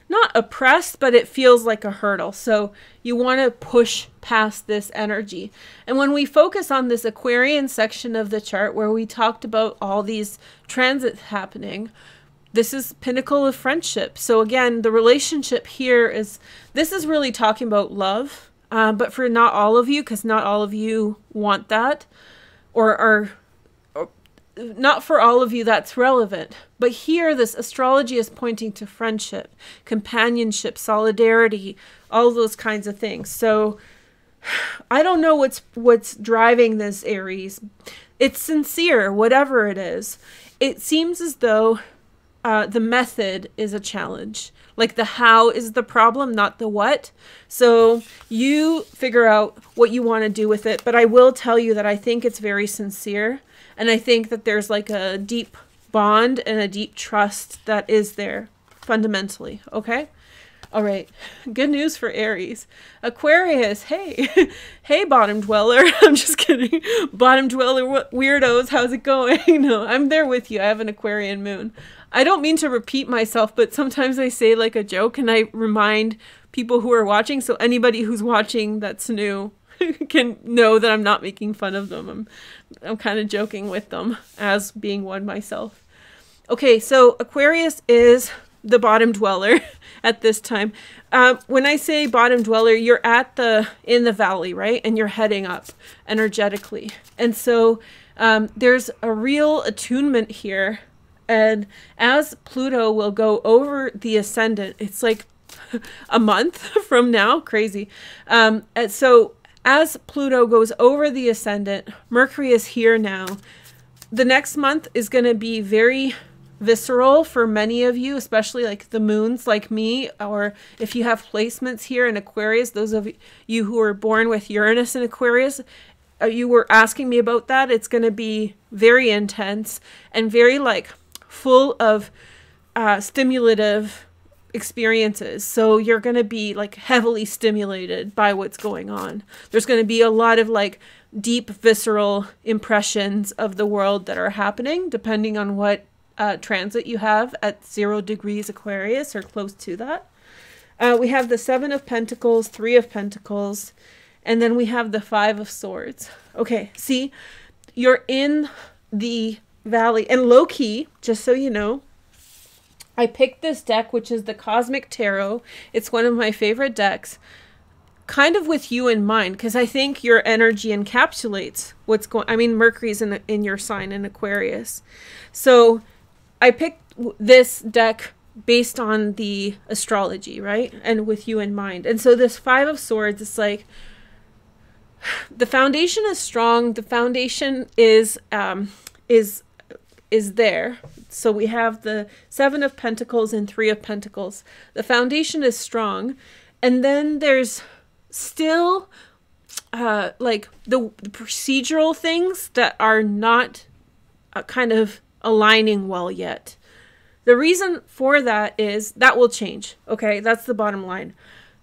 not oppressed, but it feels like a hurdle. So you want to push past this energy. And when we focus on this Aquarian section of the chart where we talked about all these transits happening, this is pinnacle of friendship. So again, the relationship here this is really talking about love, but for not all of you, because not all of you want that, or not for all of you that's relevant. But here, this astrology is pointing to friendship, companionship, solidarity, all those kinds of things. So I don't know what's driving this, Aries. It's sincere, whatever it is. It seems as though the method is a challenge. Like the how is the problem, not the what. So you figure out what you want to do with it. But I will tell you that I think it's very sincere. And I think that there's like a deep bond and a deep trust that is there fundamentally. Okay. All right. Good news for Aries. Aquarius. Hey, hey, bottom dweller. I'm just kidding. Bottom dweller weirdos. How's it going? No, I'm there with you. I have an Aquarian moon. I don't mean to repeat myself, but sometimes I say like a joke and I remind people who are watching. So anybody who's watching that's new can know that I'm not making fun of them. I'm kind of joking with them as being one myself. Okay, so Aquarius is the bottom dweller at this time. When I say bottom dweller, you're in the valley, right? And you're heading up energetically. And so there's a real attunement here. And as Pluto will go over the ascendant, it's like a month from now, crazy. And so as Pluto goes over the ascendant, Mercury is here now. The next month is going to be very visceral for many of you, especially like the moons like me, or if you have placements here in Aquarius, those of you who were born with Uranus in Aquarius, you were asking me about that. It's going to be very intense and very like full of stimulative experiences. So you're going to be like heavily stimulated by what's going on. There's going to be a lot of like deep visceral impressions of the world that are happening, depending on what transit you have at 0 degrees Aquarius or close to that. We have the 7 of Pentacles, 3 of Pentacles, and then we have the 5 of Swords. Okay, see, you're in the valley. And low key, just so you know, I picked this deck, which is the Cosmic Tarot. It's one of my favorite decks, kind of with you in mind, because I think your energy encapsulates what's going. I mean, Mercury's in your sign in Aquarius. So I picked this deck based on the astrology, right? And with you in mind. And so this 5 of Swords, it's like the foundation is strong. The foundation is there. So we have the 7 of Pentacles and 3 of Pentacles. The foundation is strong. And then there's still like the procedural things that are not kind of aligning well yet. The reason for that is that will change. Okay, that's the bottom line.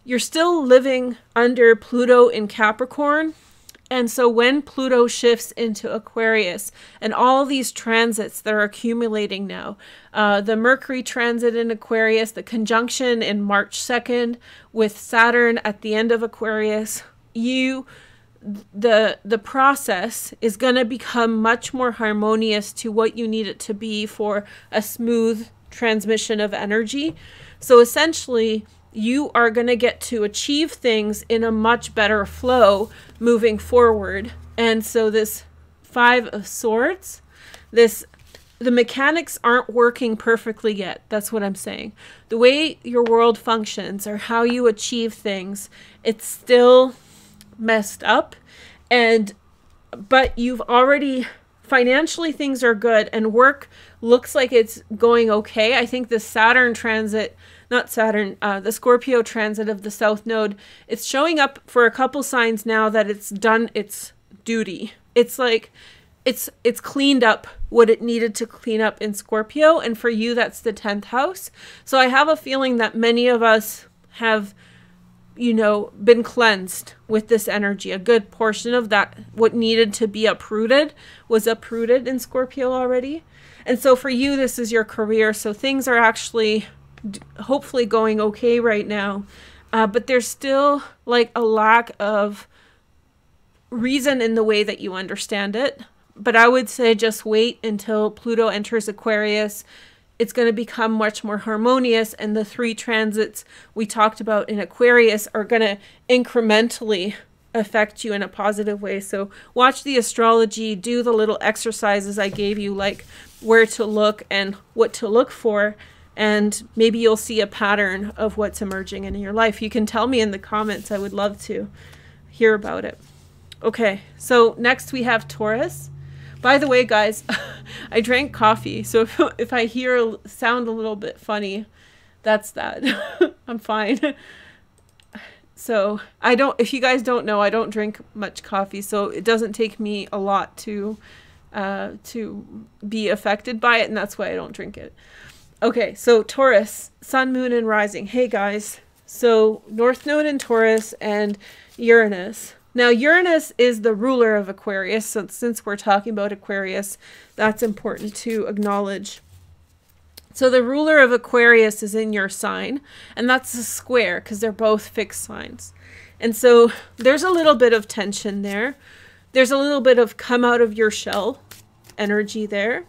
You're still living under Pluto in Capricorn. And so when Pluto shifts into Aquarius and all these transits that are accumulating now, the Mercury transit in Aquarius, the conjunction in March 2nd with Saturn at the end of Aquarius, the process is going to become much more harmonious to what you need it to be for a smooth transmission of energy. So essentially, you are going to get to achieve things in a much better flow moving forward. And so this 5 of Swords, the mechanics aren't working perfectly yet. That's what I'm saying. The way your world functions or how you achieve things, it's still messed up. But you've already, financially things are good and work looks like it's going okay. I think the Saturn transit, not Saturn, the Scorpio transit of the South Node, it's showing up for a couple signs now that it's done its duty. It's like, it's cleaned up what it needed to clean up in Scorpio. And for you, that's the 10th house. So I have a feeling that many of us have, you know, been cleansed with this energy. A good portion of that, what needed to be uprooted, was uprooted in Scorpio already. And so for you, this is your career. So things are actually hopefully going okay right now. But there's still like a lack of reason in the way that you understand it. But I would say just wait until Pluto enters Aquarius. It's going to become much more harmonious, and the 3 transits we talked about in Aquarius are going to incrementally affect you in a positive way. So watch the astrology, do the little exercises I gave you, like where to look and what to look for, and maybe you'll see a pattern of what's emerging in your life. You can tell me in the comments. I would love to hear about it. Okay, so next we have Taurus. By the way, guys, I drank coffee, so if I sound a little bit funny, that's that. I'm fine. So if you guys don't know, I don't drink much coffee, so it doesn't take me a lot to be affected by it, and that's why I don't drink it. Okay, so Taurus, Sun, Moon, and Rising. Hey, guys. So North Node in Taurus and Uranus. Now, Uranus is the ruler of Aquarius, so since we're talking about Aquarius, that's important to acknowledge. So the ruler of Aquarius is in your sign, and that's a square because they're both fixed signs. And so there's a little bit of tension there. There's a little bit of come out of your shell energy there.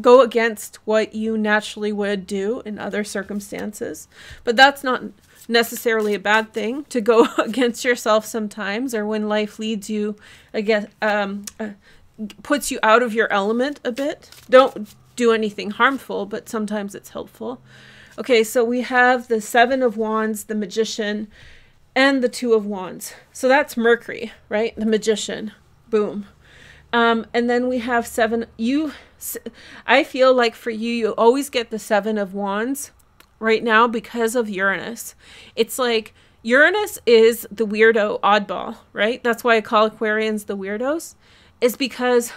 Go against what you naturally would do in other circumstances. But that's not necessarily a bad thing, to go against yourself sometimes, or when life leads you, puts you out of your element a bit. Don't do anything harmful, but sometimes it's helpful. Okay, so we have the 7 of Wands, the Magician, and the 2 of Wands. So that's Mercury, right? The Magician. Boom. And then we have 7. I feel like for you, you always get the 7 of Wands right now because of Uranus. It's like Uranus is the weirdo oddball, right? That's why I call Aquarians the weirdos, is because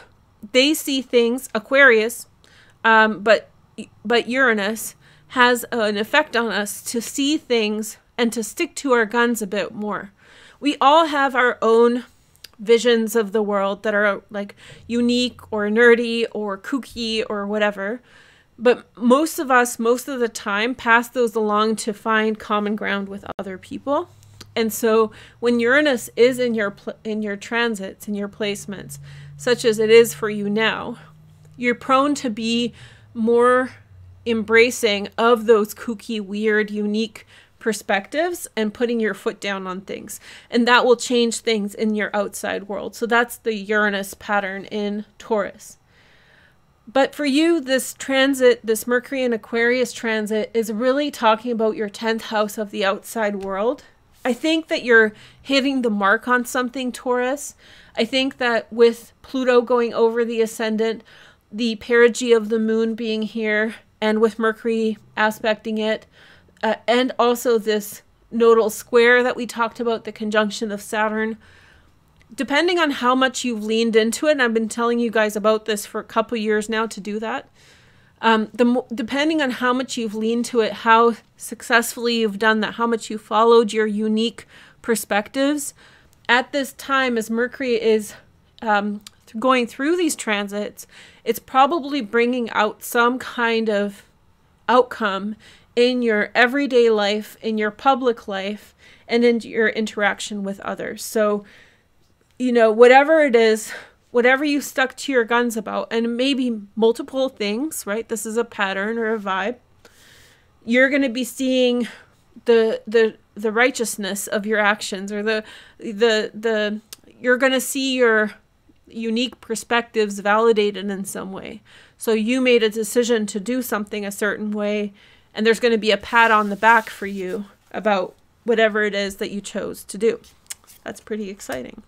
they see things, Aquarius, but Uranus has an effect on us to see things and to stick to our guns a bit more. We all have our own visions of the world that are like unique or nerdy or kooky or whatever. But most of us, most of the time, pass those along to find common ground with other people. And so when Uranus is in your transits, in your placements, such as it is for you now, you're prone to be more embracing of those kooky, weird, unique perspectives and putting your foot down on things. And that will change things in your outside world. So that's the Uranus pattern in Taurus. But for you, this transit, this Mercury and Aquarius transit, is really talking about your 10th house of the outside world. I think that you're hitting the mark on something, Taurus. I think that with Pluto going over the ascendant, the perigee of the moon being here, and with Mercury aspecting it, and also this nodal square that we talked about, the conjunction of Saturn, depending on how much you've leaned into it, and I've been telling you guys about this for a couple years now to do that, depending on how much you've leaned to it, how successfully you've done that, how much you followed your unique perspectives, at this time as Mercury is going through these transits, it's probably bringing out some kind of outcome in your everyday life, in your public life, and in your interaction with others. So, you know, whatever it is, whatever you stuck to your guns about, and maybe multiple things, right? This is a pattern or a vibe. You're going to be seeing the righteousness of your actions, or you're going to see your unique perspectives validated in some way. So you made a decision to do something a certain way, and there's going to be a pat on the back for you about whatever it is that you chose to do. That's pretty exciting.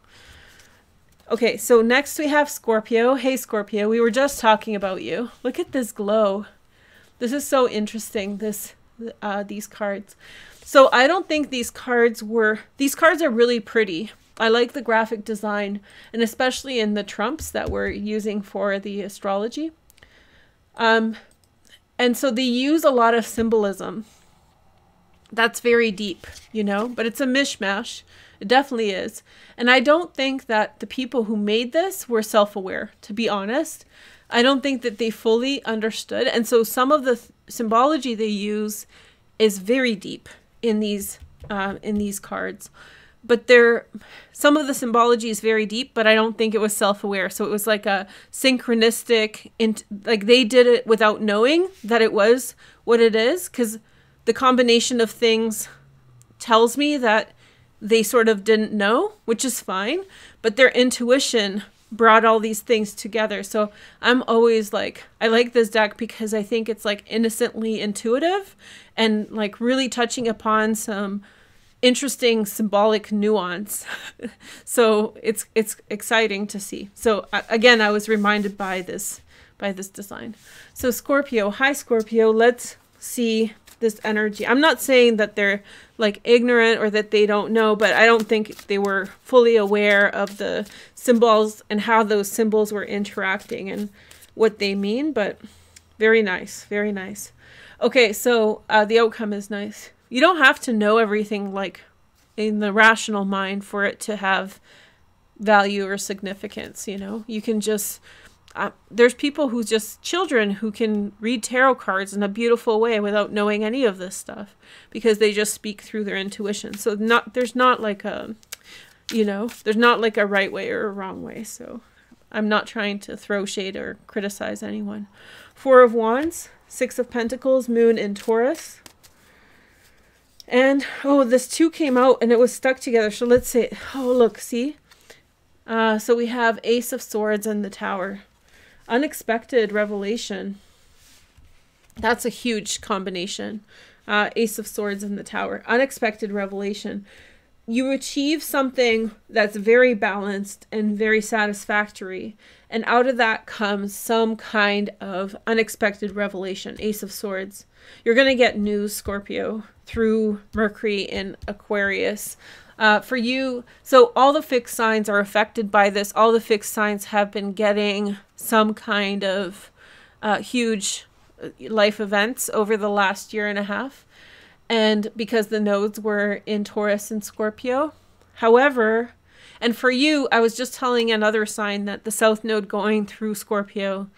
Okay, so next we have Scorpio. Hey, Scorpio, we were just talking about you. Look at this glow. This is so interesting, these cards. So I don't think these cards are really pretty. I like the graphic design, and especially in the trumps that we're using for the astrology. And so they use a lot of symbolism. That's very deep, you know, but it's a mishmash. It definitely is. And I don't think that the people who made this were self-aware, to be honest. I don't think that they fully understood. And so some of the symbology they use is very deep in these cards. But some of the symbology is very deep, but I don't think it was self-aware. So it was like a synchronistic, like they did it without knowing that it was what it is, because the combination of things tells me that they sort of didn't know, which is fine, but their intuition brought all these things together. So I'm always like, I like this deck because I think it's like innocently intuitive and like really touching upon some interesting symbolic nuance. So it's exciting to see. So again, I was reminded by this design. So Scorpio, hi Scorpio, let's see this energy. I'm not saying that they're like ignorant or that they don't know, but I don't think they were fully aware of the symbols and how those symbols were interacting and what they mean, but very nice, very nice. Okay, so the outcome is nice. You don't have to know everything like in the rational mind for it to have value or significance, you know? You can just, there's people who just, children who can read tarot cards in a beautiful way without knowing any of this stuff because they just speak through their intuition. So there's not like a, you know, there's not like a right way or a wrong way. So I'm not trying to throw shade or criticize anyone. Four of Wands, Six of Pentacles, Moon in Taurus. And, oh, this 2 came out and it was stuck together. So let's say, oh, look, see? So we have Ace of Swords and the Tower. Unexpected revelation. That's a huge combination. Ace of Swords and the Tower. Unexpected revelation. You achieve something that's very balanced and very satisfactory. And out of that comes some kind of unexpected revelation. Ace of Swords. You're going to get news, Scorpio, through Mercury in Aquarius. For you, so all the fixed signs are affected by this. All the fixed signs have been getting some kind of huge life events over the last year and a half. And because the nodes were in Taurus and Scorpio. However, and for you, I was just telling another sign that the South Node going through Scorpio,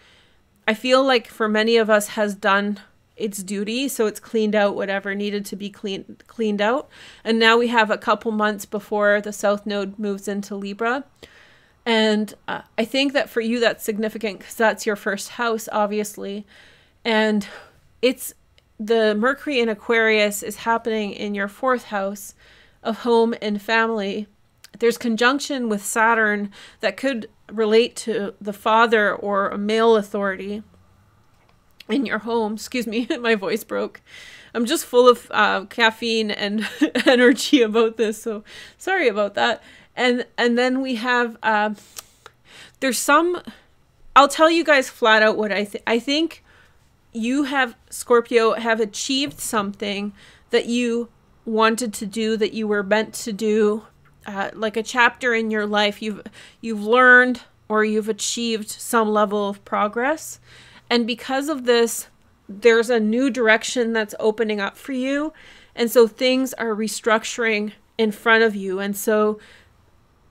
I feel like for many of us has done its duty. So it's cleaned out whatever needed to be cleaned out. And now we have a couple months before the South Node moves into Libra. And I think that for you, that's significant because that's your first house, obviously. And it's the Mercury in Aquarius is happening in your fourth house of home and family. There's conjunction with Saturn that could relate to the father or a male authority in your home. Excuse me, my voice broke. I'm just full of caffeine and energy about this, so sorry about that. And then we have, there's some, I'll tell you guys flat out what I think you have, Scorpio, have achieved something that you wanted to do, that you were meant to do, like a chapter in your life. You've learned or you've achieved some level of progress. And because of this, there's a new direction that's opening up for you. And so things are restructuring in front of you. And so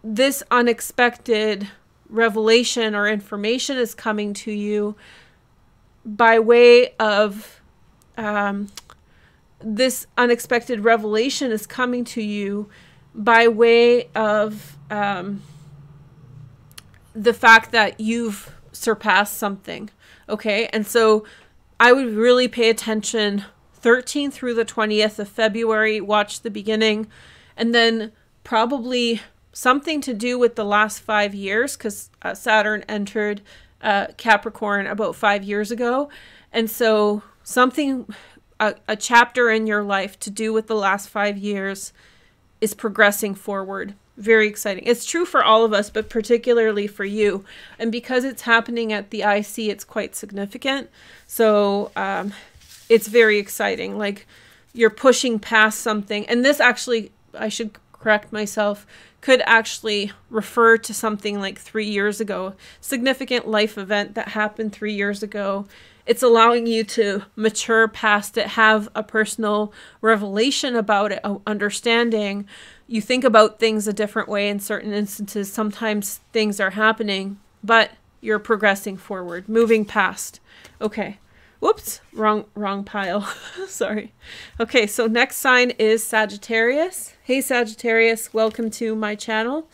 this unexpected revelation or information is coming to you by way of, this unexpected revelation is coming to you by way of the fact that you've surpassed something. Okay, and so I would really pay attention 13th through the 20th of February, watch the beginning, and then probably something to do with the last 5 years, because Saturn entered Capricorn about 5 years ago. And so something, a chapter in your life to do with the last 5 years is progressing forward. Very exciting. It's true for all of us, but particularly for you. And because it's happening at the IC, it's quite significant. So it's very exciting. Like you're pushing past something. And this actually, I should correct myself, could actually refer to something like 3 years ago. Significant life event that happened 3 years ago. It's allowing you to mature past it, have a personal revelation about it, understanding. You think about things a different way in certain instances. Sometimes things are happening, but you're progressing forward, moving past. Okay. Whoops, wrong pile. Sorry. Okay, so next sign is Sagittarius. Hey Sagittarius, welcome to my channel.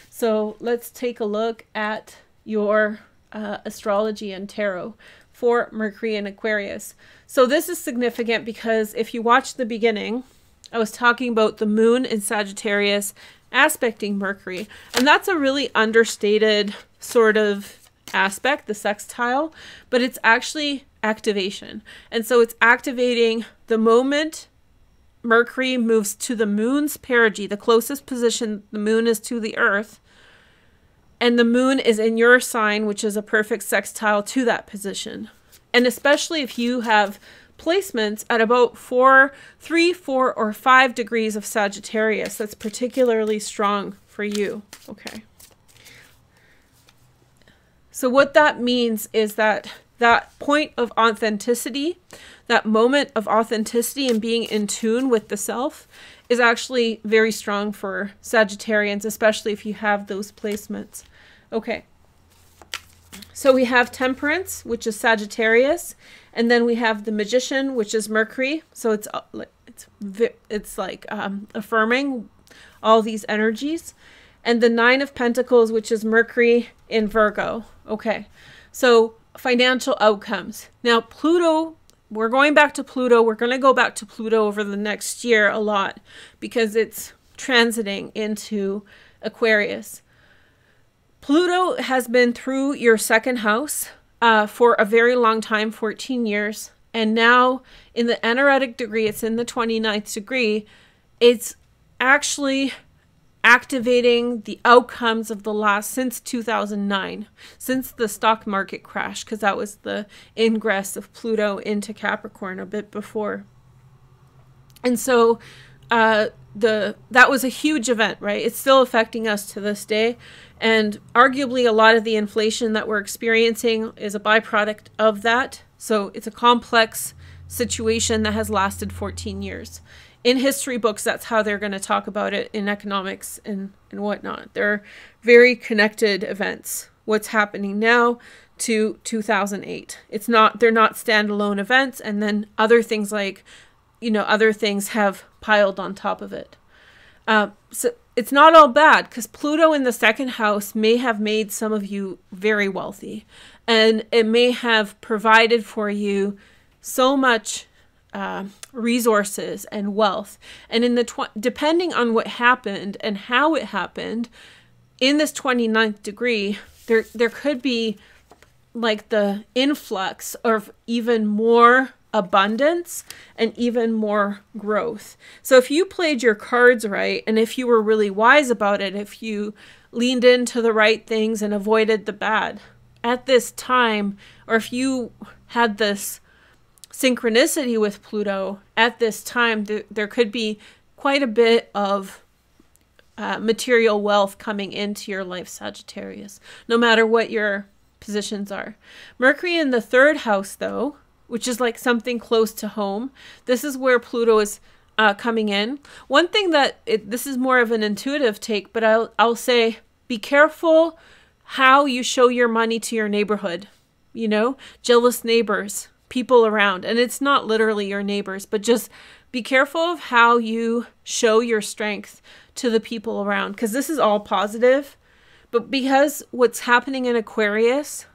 So let's take a look at your astrology and tarot for Mercury and Aquarius. So this is significant because if you watch the beginning, I was talking about the moon in Sagittarius aspecting Mercury, and that's a really understated sort of aspect, the sextile, but it's actually activation. And so it's activating the moment Mercury moves to the moon's perigee, the closest position the moon is to the earth, and the moon is in your sign, which is a perfect sextile to that position. And especially if you have placements at about 3, 4, or 5 degrees of Sagittarius, that's particularly strong for you. Okay. So what that means is that that point of authenticity, that moment of authenticity and being in tune with the self is actually very strong for Sagittarians, especially if you have those placements. Okay. So we have Temperance, which is Sagittarius, and then we have the Magician, which is Mercury. So it's like affirming all these energies. And the Nine of Pentacles, which is Mercury in Virgo. Okay. So financial outcomes. Now, Pluto, we're going back to Pluto. We're going to go back to Pluto over the next year a lot because it's transiting into Aquarius. Pluto has been through your second house for a very long time, 14 years. And now in the anaretic degree, it's in the 29th degree. It's actually activating the outcomes of the last, since 2009, since the stock market crash, because that was the ingress of Pluto into Capricorn a bit before. And so that was a huge event, right? It's still affecting us to this day. And arguably a lot of the inflation that we're experiencing is a byproduct of that. So it's a complex situation that has lasted 14 years. In history books, that's how they're going to talk about it in economics and whatnot. They're very connected events. What's happening now to 2008. It's not, they're not standalone events. And then other things like, you know, other things have piled on top of it. So it's not all bad, because Pluto in the second house may have made some of you very wealthy, and it may have provided for you so much resources and wealth. And in the depending on what happened and how it happened, in this 29th degree, there could be like the influx of even more abundance and even more growth. So if you played your cards right, and if you were really wise about it, if you leaned into the right things and avoided the bad at this time, or if you had this synchronicity with Pluto at this time, there could be quite a bit of material wealth coming into your life, Sagittarius, no matter what your positions are. Mercury in the third house, though, which is like something close to home. This is where Pluto is coming in. One thing that, this is more of an intuitive take, but I'll say, be careful how you show your money to your neighborhood. You know, jealous neighbors, people around. And it's not literally your neighbors, but just be careful of how you show your strength to the people around, because this is all positive. But because what's happening in Aquarius,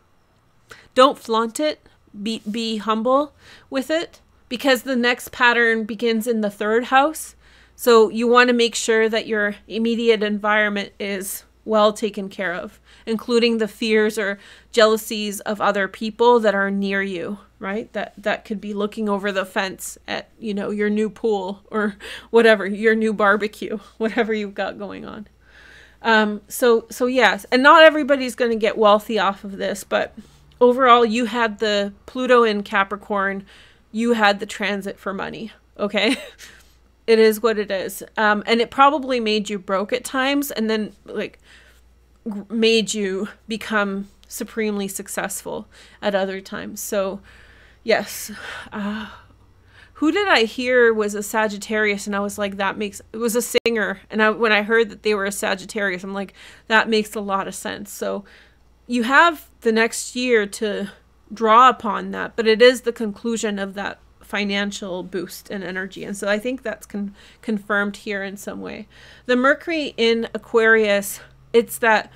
don't flaunt it. Be humble with it, because the next pattern begins in the third house. So you want to make sure that your immediate environment is well taken care of, including the fears or jealousies of other people that are near you, right? That could be looking over the fence at, you know, your new pool or whatever, your new barbecue, whatever you've got going on. So yes, and not everybody's going to get wealthy off of this, but overall, you had the Pluto in Capricorn, you had the transit for money, okay? It is what it is. And it probably made you broke at times, and then like made you become supremely successful at other times. So yes, who did I hear was a Sagittarius, and I was like, that makes, it was a singer. And when I heard that they were a Sagittarius, I'm like, that makes a lot of sense. So you have the next year to draw upon that, but it is the conclusion of that financial boost and energy. And so I think that's confirmed here in some way. The Mercury in Aquarius, it's that,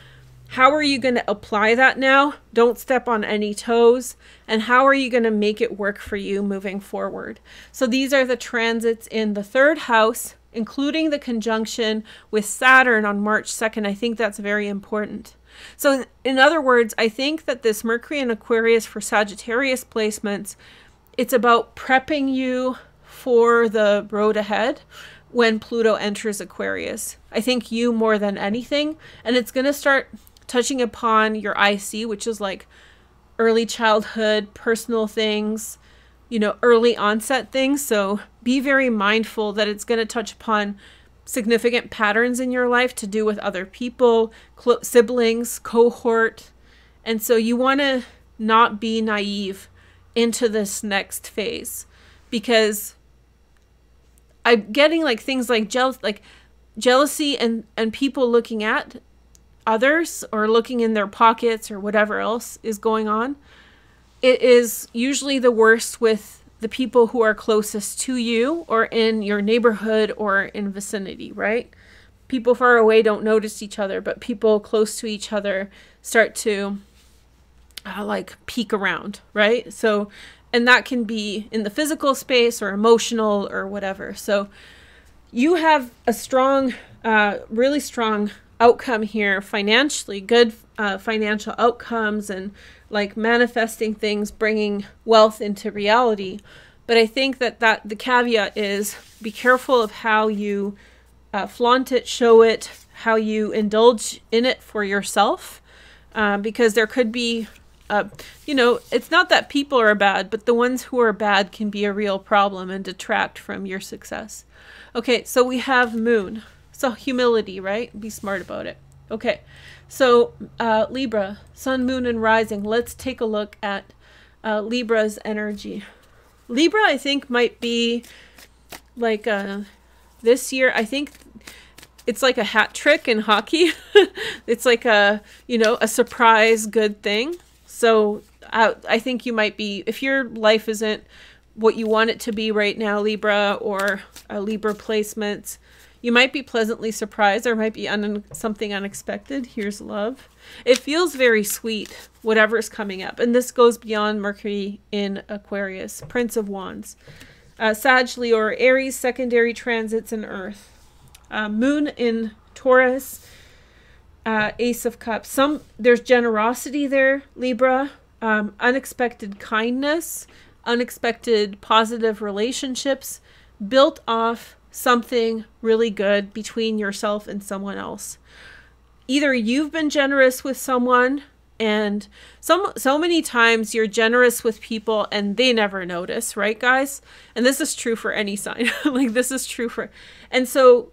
how are you going to apply that now? Don't step on any toes. And how are you going to make it work for you moving forward? So these are the transits in the third house, including the conjunction with Saturn on March 2nd. I think that's very important. So in other words, I think that this Mercury in Aquarius for Sagittarius placements, it's about prepping you for the road ahead when Pluto enters Aquarius. I think you more than anything, and it's going to start touching upon your IC, which is like early childhood, personal things, you know, early onset things. So be very mindful that it's going to touch upon significant patterns in your life to do with other people, siblings, cohort. And so you want to not be naive into this next phase, because I'm getting like things like jealousy and people looking at others or looking in their pockets or whatever else is going on. It is usually the worst with the people who are closest to you or in your neighborhood or in vicinity, right? People far away don't notice each other, but people close to each other start to like peek around, right? So, and that can be in the physical space or emotional or whatever. So you have a strong, really strong outcome here financially, good financial outcomes, and like manifesting things, bringing wealth into reality. But I think that the caveat is, be careful of how you flaunt it, show it, how you indulge in it for yourself, because there could be, you know, it's not that people are bad, but the ones who are bad can be a real problem and detract from your success. Okay, so we have Moon. So humility, right? Be smart about it. Okay, so Libra, Sun, Moon, and Rising. Let's take a look at Libra's energy. Libra, I think, might be like this year. I think it's like a hat trick in hockey. It's like a, you know, a surprise good thing. So I think you might be, if your life isn't what you want it to be right now, Libra, or a Libra placements, you might be pleasantly surprised. There might be something unexpected. Here's love. It feels very sweet, whatever's coming up. And this goes beyond Mercury in Aquarius, Prince of Wands. Sag, Leo, or Aries, secondary transits in Earth. Moon in Taurus, Ace of Cups. There's generosity there, Libra. Unexpected kindness, unexpected positive relationships built off something really good between yourself and someone else. Either you've been generous with someone, and so many times you're generous with people and they never notice, right, guys? And this is true for any sign. Like, this is true for, and so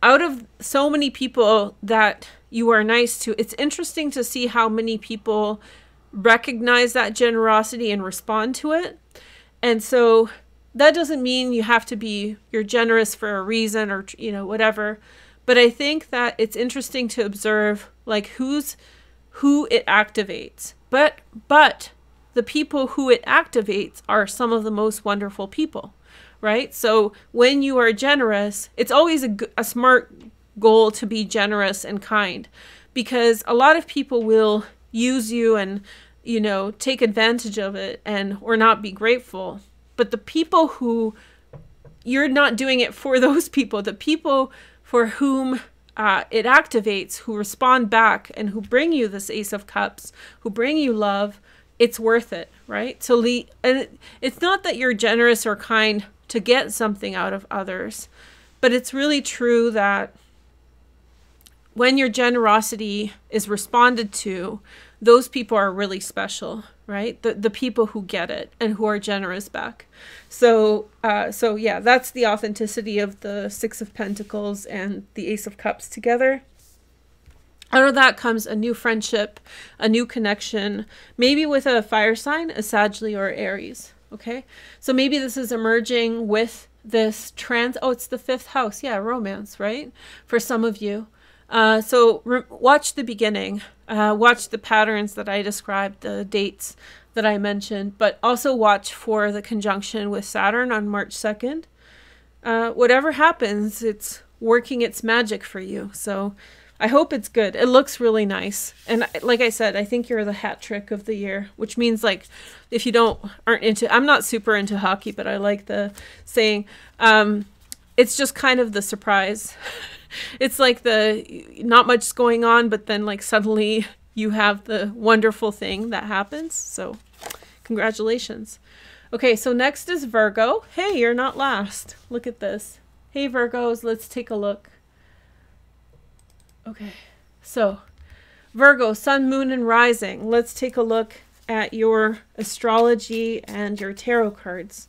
out of so many people that you are nice to, it's interesting to see how many people recognize that generosity and respond to it. And so that doesn't mean you have to be, you're generous for a reason, or, you know, whatever. But I think that it's interesting to observe, like, who it activates. But the people who it activates are some of the most wonderful people, right? So when you are generous, it's always a smart goal to be generous and kind, because a lot of people will use you and, you know, take advantage of it and or not be grateful. But the people who, you're not doing it for those people, the people for whom it activates, who respond back and who bring you this Ace of Cups, who bring you love, it's worth it, right? So and it's not that you're generous or kind to get something out of others, but it's really true that when your generosity is responded to, those people are really special, right? The people who get it and who are generous back. So yeah, that's the authenticity of the Six of Pentacles and the Ace of Cups together. Out of that comes a new friendship, a new connection, maybe with a fire sign, a Sag, Leo, or Aries. Okay, so maybe this is emerging with this oh, it's the 5th house. Yeah, romance, right? For some of you. So watch the beginning, watch the patterns that I described, the dates that I mentioned, but also watch for the conjunction with Saturn on March 2nd. Whatever happens, it's working its magic for you. So I hope it's good. It looks really nice. And like I said, I think you're the hat trick of the year, which means, like, if you aren't into, I'm not super into hockey, but I like the saying, it's just kind of the surprise. It's like not much going on, but then, like, suddenly you have the wonderful thing that happens. So congratulations. Okay, so next is Virgo. Hey, you're not last. Look at this. Hey, Virgos, let's take a look. Okay, so Virgo, Sun, Moon, and Rising. Let's take a look at your astrology and your tarot cards.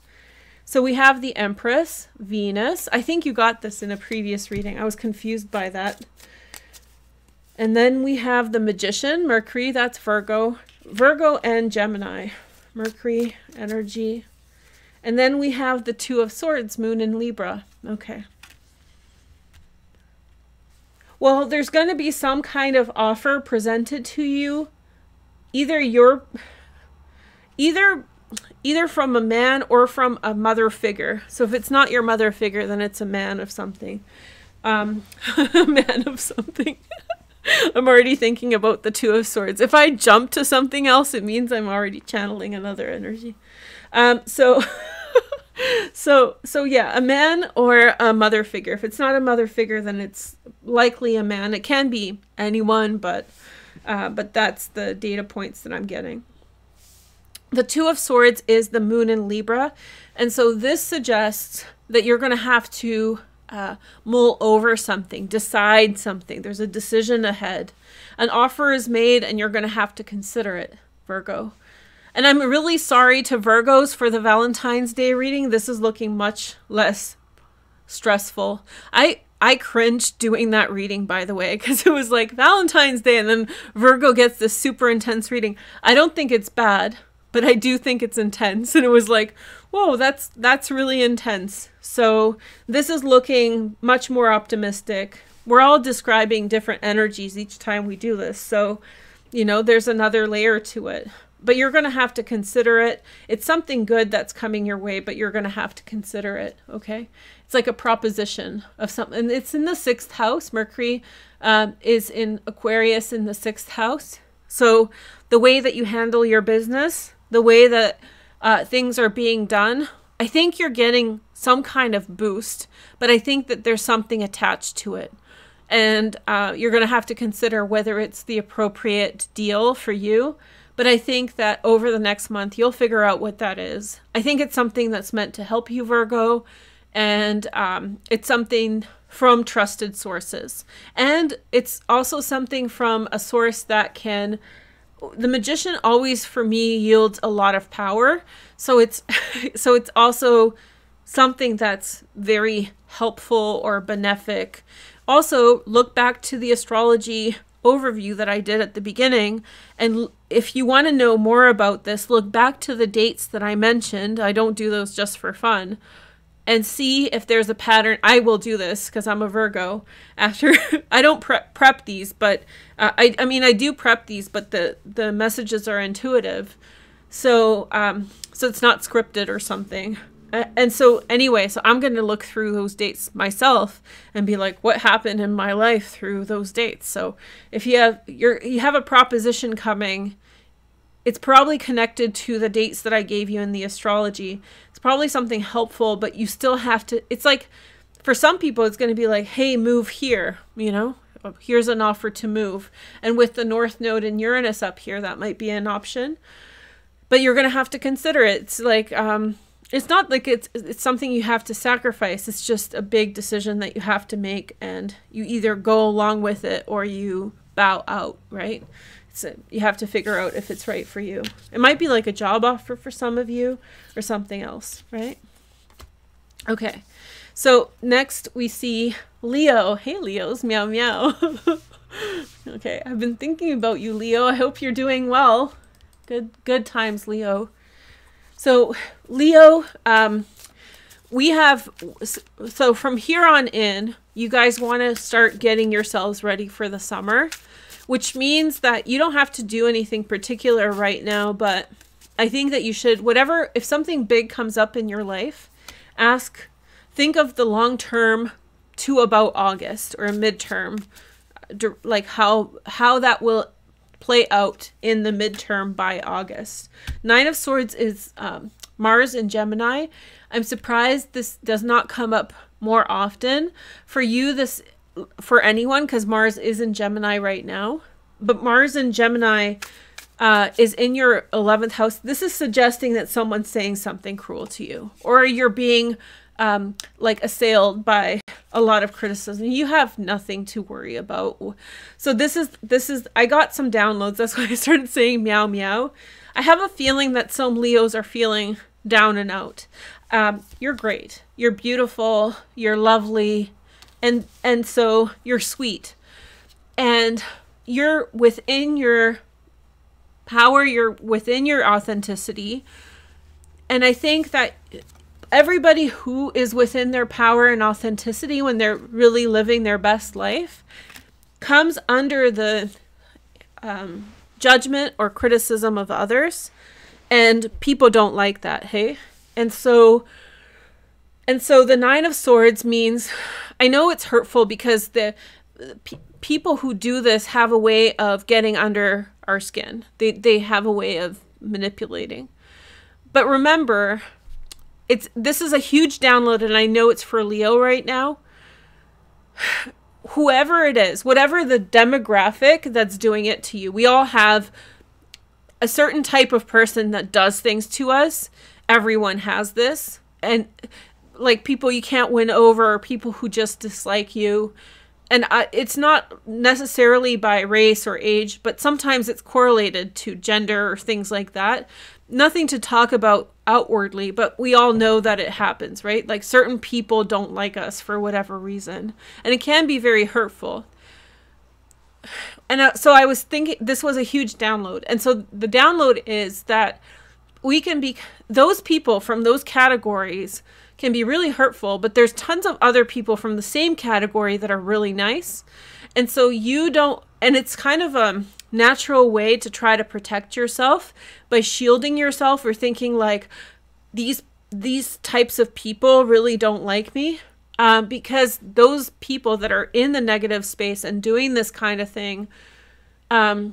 So we have the Empress, Venus. I think you got this in a previous reading. I was confused by that. And then we have the Magician, Mercury, that's Virgo. Virgo and Gemini, Mercury energy. And then we have the Two of Swords, Moon and Libra. Okay. Well, there's going to be some kind of offer presented to you. Either from a man or from a mother figure. So if it's not your mother figure, then it's a man of something. A man of something. I'm already thinking about the Two of Swords. If I jump to something else, it means I'm already channeling another energy. So yeah, a man or a mother figure. If it's not a mother figure, then it's likely a man. It can be anyone, but that's the data points that I'm getting. The Two of Swords is the Moon in Libra. And so this suggests that you're going to have to mull over something, decide something. There's a decision ahead. An offer is made and you're going to have to consider it, Virgo. And I'm really sorry to Virgos for the Valentine's Day reading. This is looking much less stressful. I cringed doing that reading, by the way, because it was like Valentine's Day and then Virgo gets this super intense reading. I don't think it's bad, but I do think it's intense. And it was like, whoa, that's really intense. So this is looking much more optimistic. We're all describing different energies each time we do this. So You know, there's another layer to it. But you're going to have to consider it. It's something good that's coming your way, but you're going to have to consider it, okay? It's like a proposition of something. And it's in the 6th house. Mercury is in Aquarius in the 6th house. So the way that you handle your business, the way that things are being done, I think you're getting some kind of boost, but I think that there's something attached to it. And you're going to have to consider whether it's the appropriate deal for you. But I think that over the next month, you'll figure out what that is. I think it's something that's meant to help you, Virgo. And it's something from trusted sources. And it's also something from a source that can... The magician always, for me, yields a lot of power. So it's also something that's very helpful or benefic. Also, look back to the astrology overview that I did at the beginning. And if you want to know more about this, look back to the dates that I mentioned. I don't do those just for fun. And see if there's a pattern. I will do this because I'm a Virgo. After I don't prep these, but I mean I do prep these, but the messages are intuitive, so so it's not scripted or something. And so anyway, so I'm going to look through those dates myself and be like, what happened in my life through those dates? So if you have a proposition coming, it's probably connected to the dates that I gave you in the astrology. It's probably something helpful, but you still have to, it's like, for some people, it's going to be like, hey, move here, you know, here's an offer to move. And with the North Node and Uranus up here, that might be an option, but you're going to have to consider it. It's like, it's not like it's something you have to sacrifice. It's just a big decision that you have to make, and you either go along with it or you bow out, right? So you have to figure out if it's right for you. It might be like a job offer for some of you or something else, right? Okay, so next we see Leo. Hey, Leos, meow, meow. Okay, I've been thinking about you, Leo. I hope you're doing well. Good times, Leo. So Leo, we have, so from here on in, you guys want to start getting yourselves ready for the summer, which means that you don't have to do anything particular right now, but I think that you should, whatever, if something big comes up in your life, think of the long term to about August or midterm, like how that will play out in the midterm by August. 9 of Swords is Mars in Gemini. I'm surprised this does not come up more often for you, for anyone, because Mars is in Gemini right now. But Mars in Gemini is in your 11th house. This is suggesting that someone's saying something cruel to you, or you're being like assailed by a lot of criticism. You have nothing to worry about. So this is I got some downloads. That's why I started saying meow meow. I have a feeling that some Leos are feeling down and out. You're great. You're beautiful. You're lovely. And so you're sweet. And you're within your power. You're within your authenticity. And I think that everybody who is within their power and authenticity when they're really living their best life comes under the judgment or criticism of others, and people don't like that, hey? And so the 9 of Swords means, I know it's hurtful because the people who do this have a way of getting under our skin. They have a way of manipulating. But remember, this is a huge download, and I know it's for Leo right now. Whoever it is, whatever the demographic that's doing it to you, we all have a certain type of person that does things to us. Everyone has this. And like people you can't win over, or people who just dislike you. And it's not necessarily by race or age, but sometimes it's correlated to gender or things like that. Nothing to talk about outwardly, but we all know that it happens, right? Like certain people don't like us for whatever reason, and it can be very hurtful. And so I was thinking this was a huge download. And so the download is that we can be, those people from those categories can be really hurtful, but there's tons of other people from the same category that are really nice. And so you don't, and it's kind of natural way to try to protect yourself by shielding yourself or thinking like these types of people really don't like me, because those people that are in the negative space and doing this kind of thing, I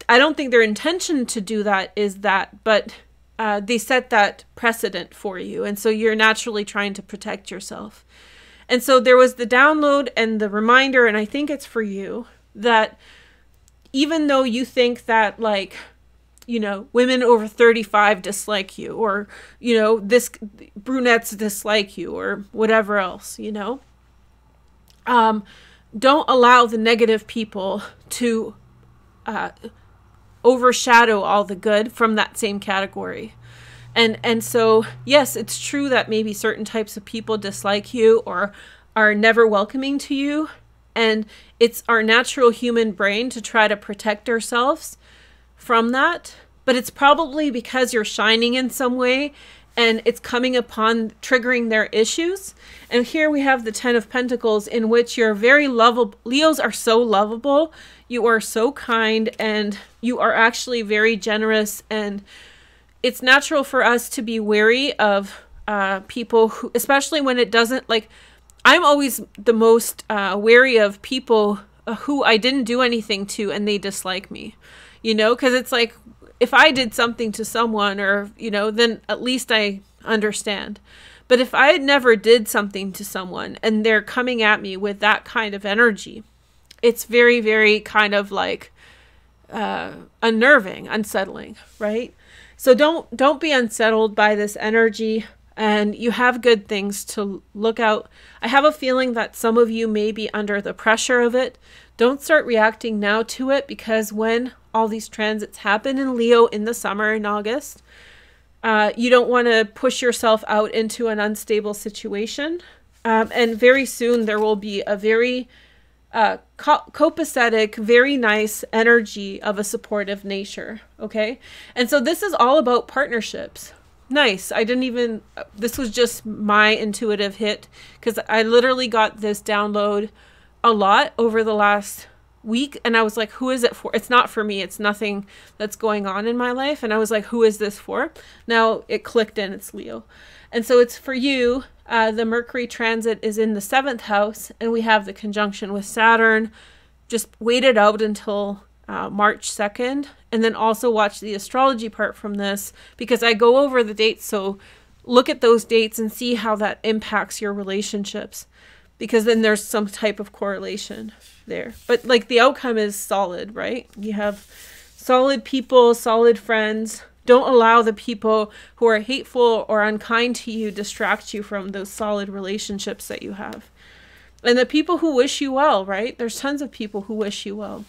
don't think their intention to do that is that, but they set that precedent for you. And so you're naturally trying to protect yourself. And so there was the download and the reminder, and I think it's for you, that even though you think that, like, you know, women over 35 dislike you, or, you know, this brunettes dislike you, or whatever else, you know, don't allow the negative people to overshadow all the good from that same category. And so, yes, it's true that maybe certain types of people dislike you or are never welcoming to you. And it's our natural human brain to try to protect ourselves from that. But it's probably because you're shining in some way and it's coming upon triggering their issues. And here we have the 10 of Pentacles, in which you're very lovable. Leos are so lovable. You are so kind, and you are actually very generous, and it's natural for us to be wary of people who, especially when it doesn't, like, I'm always the most wary of people who I didn't do anything to and they dislike me, you know, because it's like, if I did something to someone, or, you know, then at least I understand. But if I never did something to someone and they're coming at me with that kind of energy, it's very, very kind of like unnerving, unsettling, right? So don't be unsettled by this energy, and you have good things to look out. I have a feeling that some of you may be under the pressure of it. Don't start reacting now to it, because when all these transits happen in Leo in the summer in August, you don't want to push yourself out into an unstable situation. And very soon there will be a very copacetic, very nice energy of a supportive nature. Okay. And so this is all about partnerships. Nice. This was just my intuitive hit, because I literally got this download a lot over the last week. And I was like, who is it for? It's not for me. It's nothing that's going on in my life. And I was like, who is this for? Now it clicked in, it's Leo. And so it's for you. The Mercury transit is in the 7th house, and we have the conjunction with Saturn. Just wait it out until March 2nd, and then also watch the astrology part from this, because I go over the dates. So look at those dates and see how that impacts your relationships, because then there's some type of correlation there. But like, the outcome is solid, right? You have solid people, solid friends. Don't allow the people who are hateful or unkind to you distract you from those solid relationships that you have. And the people who wish you well, right? There's tons of people who wish you well.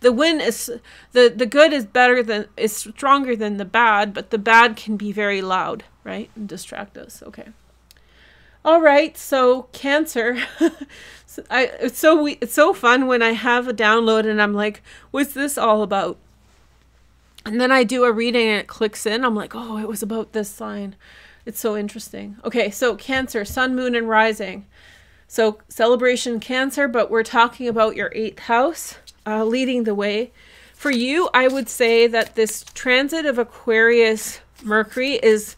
The win is, the good is stronger than the bad, but the bad can be very loud, right? And distract us. Okay. All right. So Cancer, it's so fun when I have a download and I'm like, what's this all about? And then I do a reading and it clicks in. I'm like, oh, it was about this sign. It's so interesting. Okay, so Cancer, Sun, Moon, and Rising. So celebration Cancer, but we're talking about your 8th house, leading the way. For you, I would say that this transit of Aquarius Mercury is,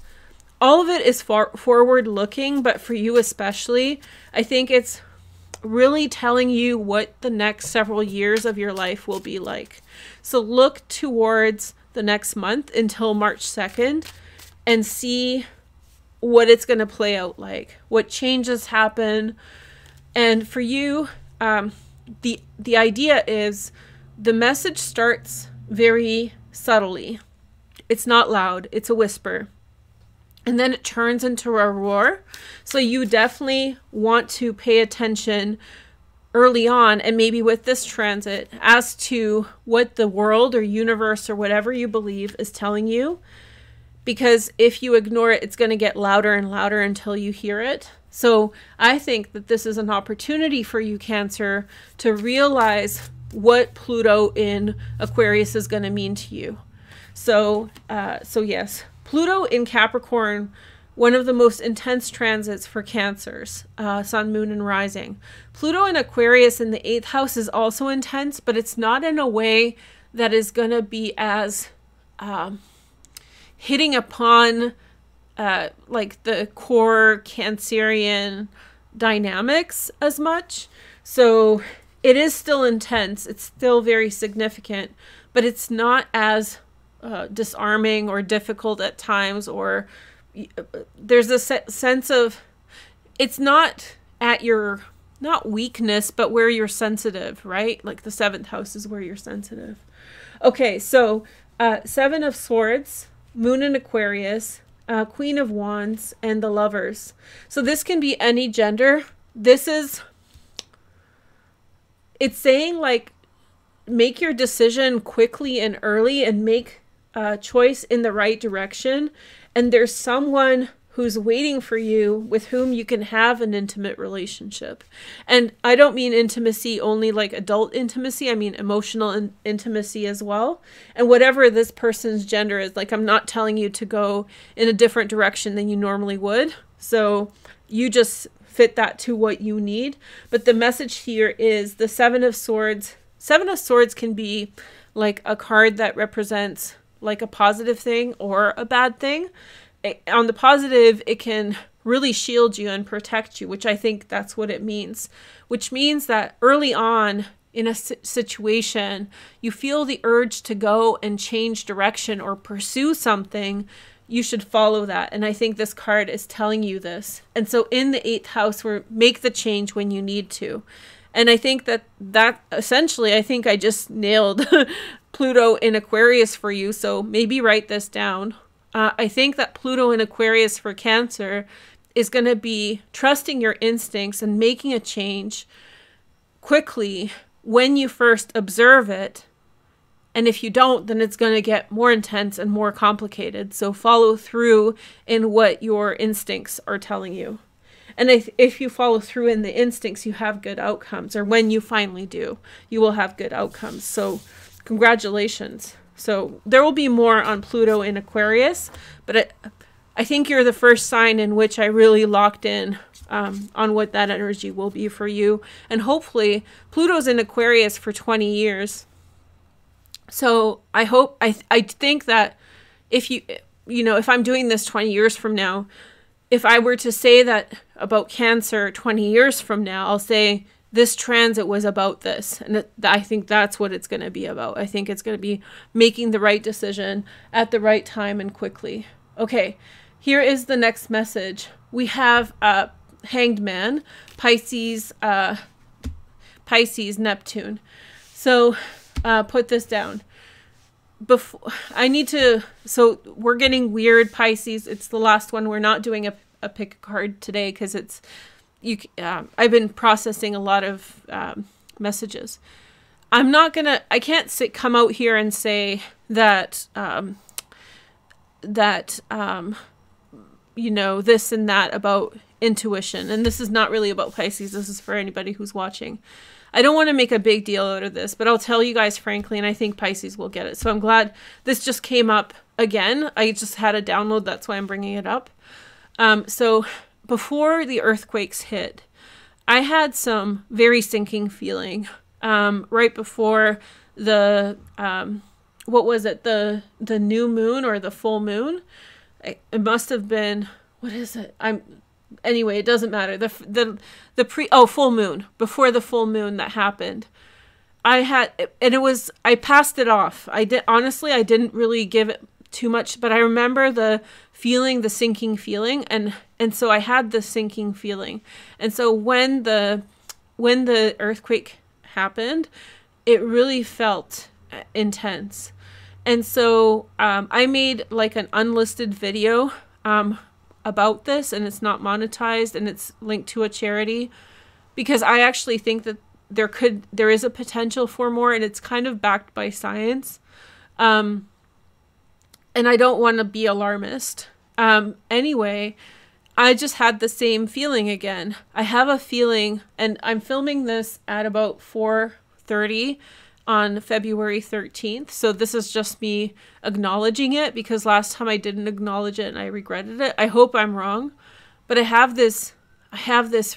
all of it is forward looking, but for you especially, I think it's really telling you what the next several years of your life will be like. So look towards the next month until March 2nd and see what it's going to play out like, what changes happen. And for you, the idea is the message starts very subtly. It's not loud. It's a whisper. And then it turns into a roar. So you definitely want to pay attention early on, and maybe with this transit, as to what the world or universe or whatever you believe is telling you. Because if you ignore it, it's going to get louder and louder until you hear it. So I think that this is an opportunity for you, Cancer, to realize what Pluto in Aquarius is going to mean to you. So yes, Pluto in Capricorn one of the most intense transits for Cancers, Sun, Moon, and Rising. Pluto in Aquarius in the 8th house is also intense, but it's not in a way that is going to be as hitting upon like the core Cancerian dynamics as much. So it is still intense. It's still very significant, but it's not as disarming or difficult at times, or there's a sense of, it's not at your, not weakness, but where you're sensitive, right? Like the 7th house is where you're sensitive. Okay, so 7 of Swords, Moon in Aquarius, Queen of Wands, and the Lovers. So this can be any gender. This is, it's saying like, make your decision quickly and early and make a choice in the right direction. And there's someone who's waiting for you with whom you can have an intimate relationship. And I don't mean intimacy only like adult intimacy. I mean emotional intimacy as well. And whatever this person's gender is, like, I'm not telling you to go in a different direction than you normally would. So you just fit that to what you need. But the message here is the 7 of Swords. 7 of Swords can be like a card that represents like a positive thing or a bad thing. On the positive, it can really shield you and protect you, which I think that's what it means. Which means that early on in a situation, you feel the urge to go and change direction or pursue something, you should follow that. And I think this card is telling you this. And so in the 8th house, make the change when you need to. And I think that essentially, I think I just nailed Pluto in Aquarius for you. So maybe write this down. I think that Pluto in Aquarius for Cancer is going to be trusting your instincts and making a change quickly when you first observe it. And if you don't, then it's going to get more intense and more complicated. So follow through in what your instincts are telling you. And if you follow through in the instincts, you have good outcomes. Or when you finally do, you will have good outcomes. So congratulations. So there will be more on Pluto in Aquarius. But I think you're the first sign in which I really locked in on what that energy will be for you. And hopefully Pluto's in Aquarius for 20 years. So I think that if if I'm doing this 20 years from now, if I were to say that about Cancer 20 years from now, I'll say this transit was about this. And I think that's what it's going to be about. I think it's going to be making the right decision at the right time and quickly. Okay, here is the next message. We have Hanged Man, Pisces, Neptune. So put this down. So we're getting weird, Pisces. It's the last one. We're not doing a pick card today because it's I've been processing a lot of messages. I can't come out here and say that this and that about intuition. And this is not really about Pisces. This is for anybody who's watching. I don't want to make a big deal out of this, but I'll tell you guys frankly, and I think Pisces will get it. So I'm glad this just came up again. I just had a download. That's why I'm bringing it up. So before the earthquakes hit, I had some very sinking feeling right before the, what was it? The new moon or the full moon? It must have been, what is it? Anyway, it doesn't matter. Full moon, before the full moon that happened, I passed it off. I didn't really give it too much, but I remember the sinking feeling. And so I had the sinking feeling. And so when the earthquake happened, it really felt intense. And so, I made like an unlisted video, about this, and it's not monetized, and it's linked to a charity, because I actually think that there is a potential for more, and it's kind of backed by science. And I don't want to be alarmist. Anyway, I just had the same feeling again. I have a feeling, and I'm filming this at about 4:30. on February 13th. So this is just me acknowledging it, because last time I didn't acknowledge it and I regretted it. I hope I'm wrong, but I have this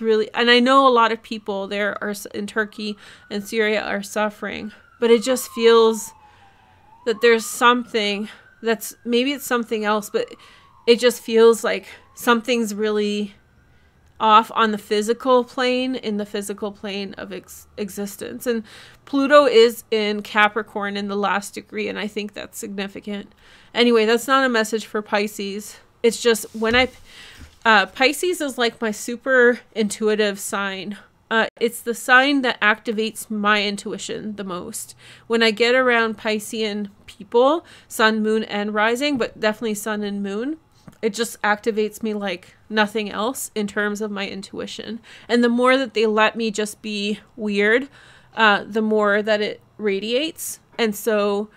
really, and I know a lot of people there are in Turkey and Syria are suffering, but it just feels that there's something that's, maybe it's something else, but it just feels like something's really off on the physical plane, in the physical plane of existence. And Pluto is in Capricorn in the last degree, and I think that's significant. Anyway, that's not a message for Pisces. It's just when Pisces is like my super intuitive sign. It's the sign that activates my intuition the most. When I get around Piscean people, sun, moon, and rising, but definitely sun and moon, it just activates me like nothing else in terms of my intuition. And the more that they let me just be weird, the more that it radiates. And so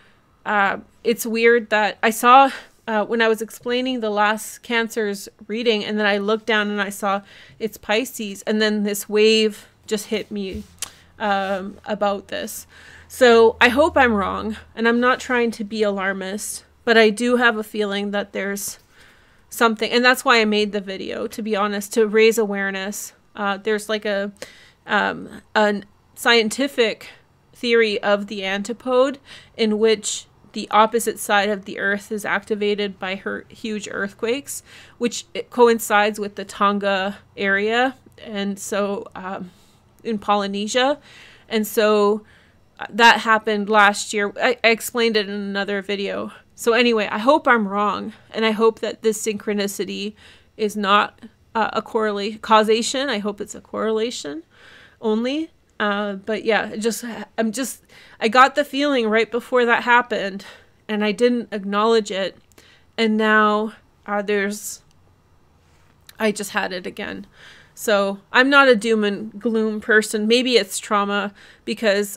it's weird that I saw when I was explaining the last Cancer's reading, and then I looked down and I saw it's Pisces, and then this wave just hit me about this. So I hope I'm wrong, and I'm not trying to be alarmist, but I do have a feeling that there's something, and that's why I made the video, to be honest, to raise awareness. There's like a scientific theory of the antipode, in which the opposite side of the earth is activated by huge earthquakes, which it coincides with the Tonga area, and so in Polynesia. And so that happened last year. I explained it in another video. So anyway, I hope I'm wrong, and I hope that this synchronicity is not a causation. I hope it's a correlation only. But yeah, I got the feeling right before that happened, and I didn't acknowledge it. And now I just had it again. So I'm not a doom and gloom person. Maybe it's trauma, because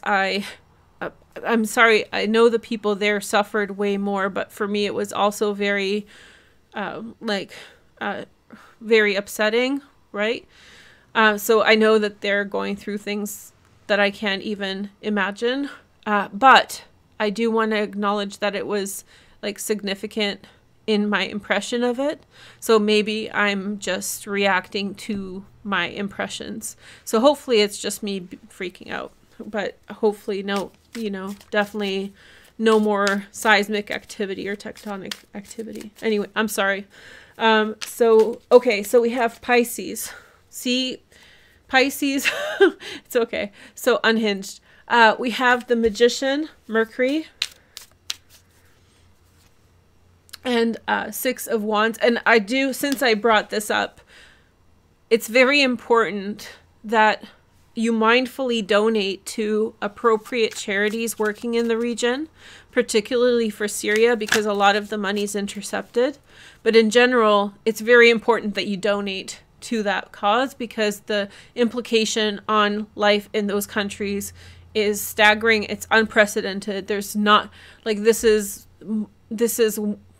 I'm sorry, I know the people there suffered way more, but for me it was also very, very upsetting, right? So I know that they're going through things that I can't even imagine. But I do want to acknowledge that it was like significant in my impression of it. So maybe I'm just reacting to my impressions. So hopefully it's just me freaking out, but hopefully definitely no more seismic activity or tectonic activity. Anyway, I'm sorry. Okay, so we have Pisces. See, Pisces, it's okay. So unhinged. We have the Magician, Mercury, and Six of Wands. And since I brought this up, it's very important that you mindfully donate to appropriate charities working in the region, particularly for Syria, because a lot of the money is intercepted. But in general, it's very important that you donate to that cause, because the implication on life in those countries is staggering. It's unprecedented. There's not, like, this is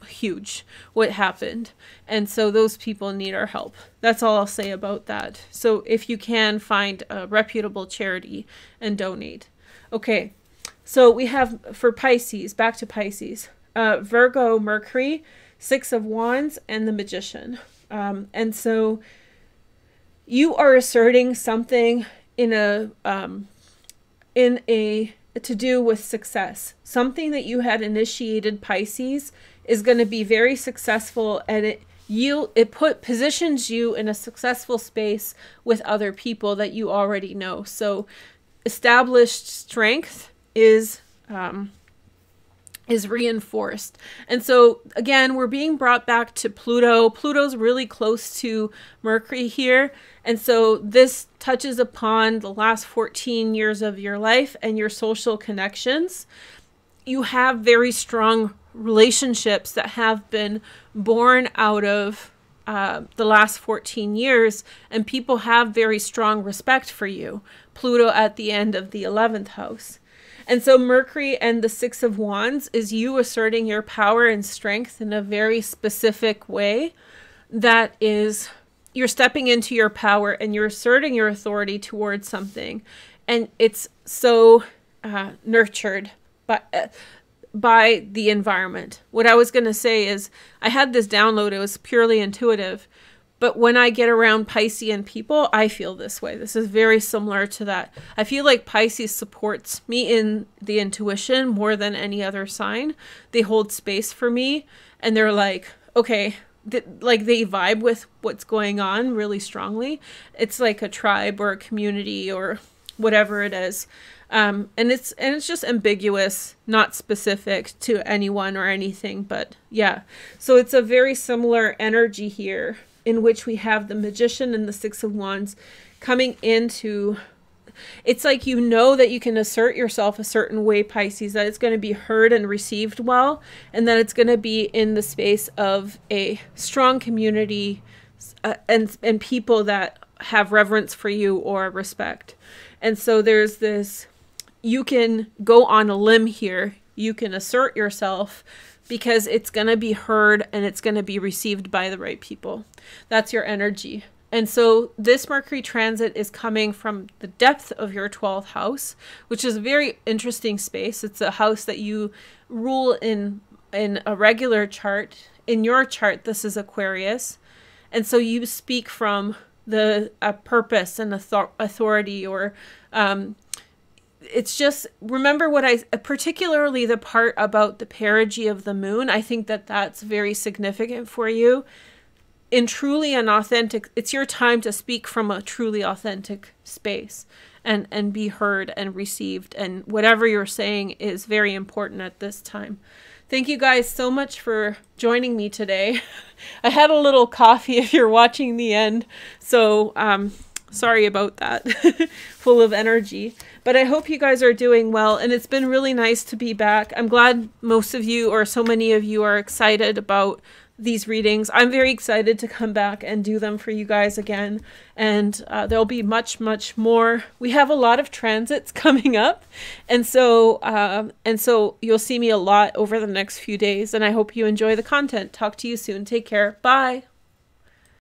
huge what happened, and so those people need our help. That's all I'll say about that. So if you can, find a reputable charity and donate. Okay, so we have, for Pisces, back to Pisces, Virgo, Mercury, Six of Wands, and the Magician. And so you are asserting something to do with success. Something that you had initiated, Pisces, is going to be very successful, and it positions you in a successful space with other people that you already know. So established strength is reinforced. And so again, we're being brought back to Pluto. Pluto's really close to Mercury here. And so this touches upon the last 14 years of your life and your social connections. You have very strong relationships that have been born out of the last 14 years, and people have very strong respect for you. Pluto at the end of the 11th house. And so Mercury and the Six of Wands is you asserting your power and strength in a very specific way. That is, you're stepping into your power and you're asserting your authority towards something. And it's so nurtured by the environment. What I was going to say is I had this download. It was purely intuitive. But when I get around Piscean people, I feel this way. This is very similar to that. I feel like Pisces supports me in the intuition more than any other sign. They hold space for me, and they're like, okay, like they vibe with what's going on really strongly. It's like a tribe or a community or whatever it is. And it's just ambiguous, not specific to anyone or anything, but yeah. So it's a very similar energy here, in which we have the Magician and the Six of Wands coming into, it's like, you know, that you can assert yourself a certain way, Pisces, that it's going to be heard and received well, and that it's going to be in the space of a strong community and people that have reverence for you or respect. And so there's this, you can go on a limb here, you can assert yourself, because it's going to be heard and it's going to be received by the right people. That's your energy. And so this Mercury transit is coming from the depth of your 12th house, which is a very interesting space. It's a house that you rule in a regular chart. In your chart, this is Aquarius. And so you speak from the purpose and authority, or it's just, remember what particularly the part about the perigee of the moon, I think that that's very significant for you. In truly an authentic, it's your time to speak from a truly authentic space and be heard and received. And whatever you're saying is very important at this time. Thank you guys so much for joining me today. I had a little coffee if you're watching the end. So, sorry about that. Full of energy. But I hope you guys are doing well, and it's been really nice to be back. I'm glad most of you, or so many of you, are excited about these readings. I'm very excited to come back and do them for you guys again, and there'll be much more. We have a lot of transits coming up, and so you'll see me a lot over the next few days, and I hope you enjoy the content. Talk to you soon. Take care. Bye.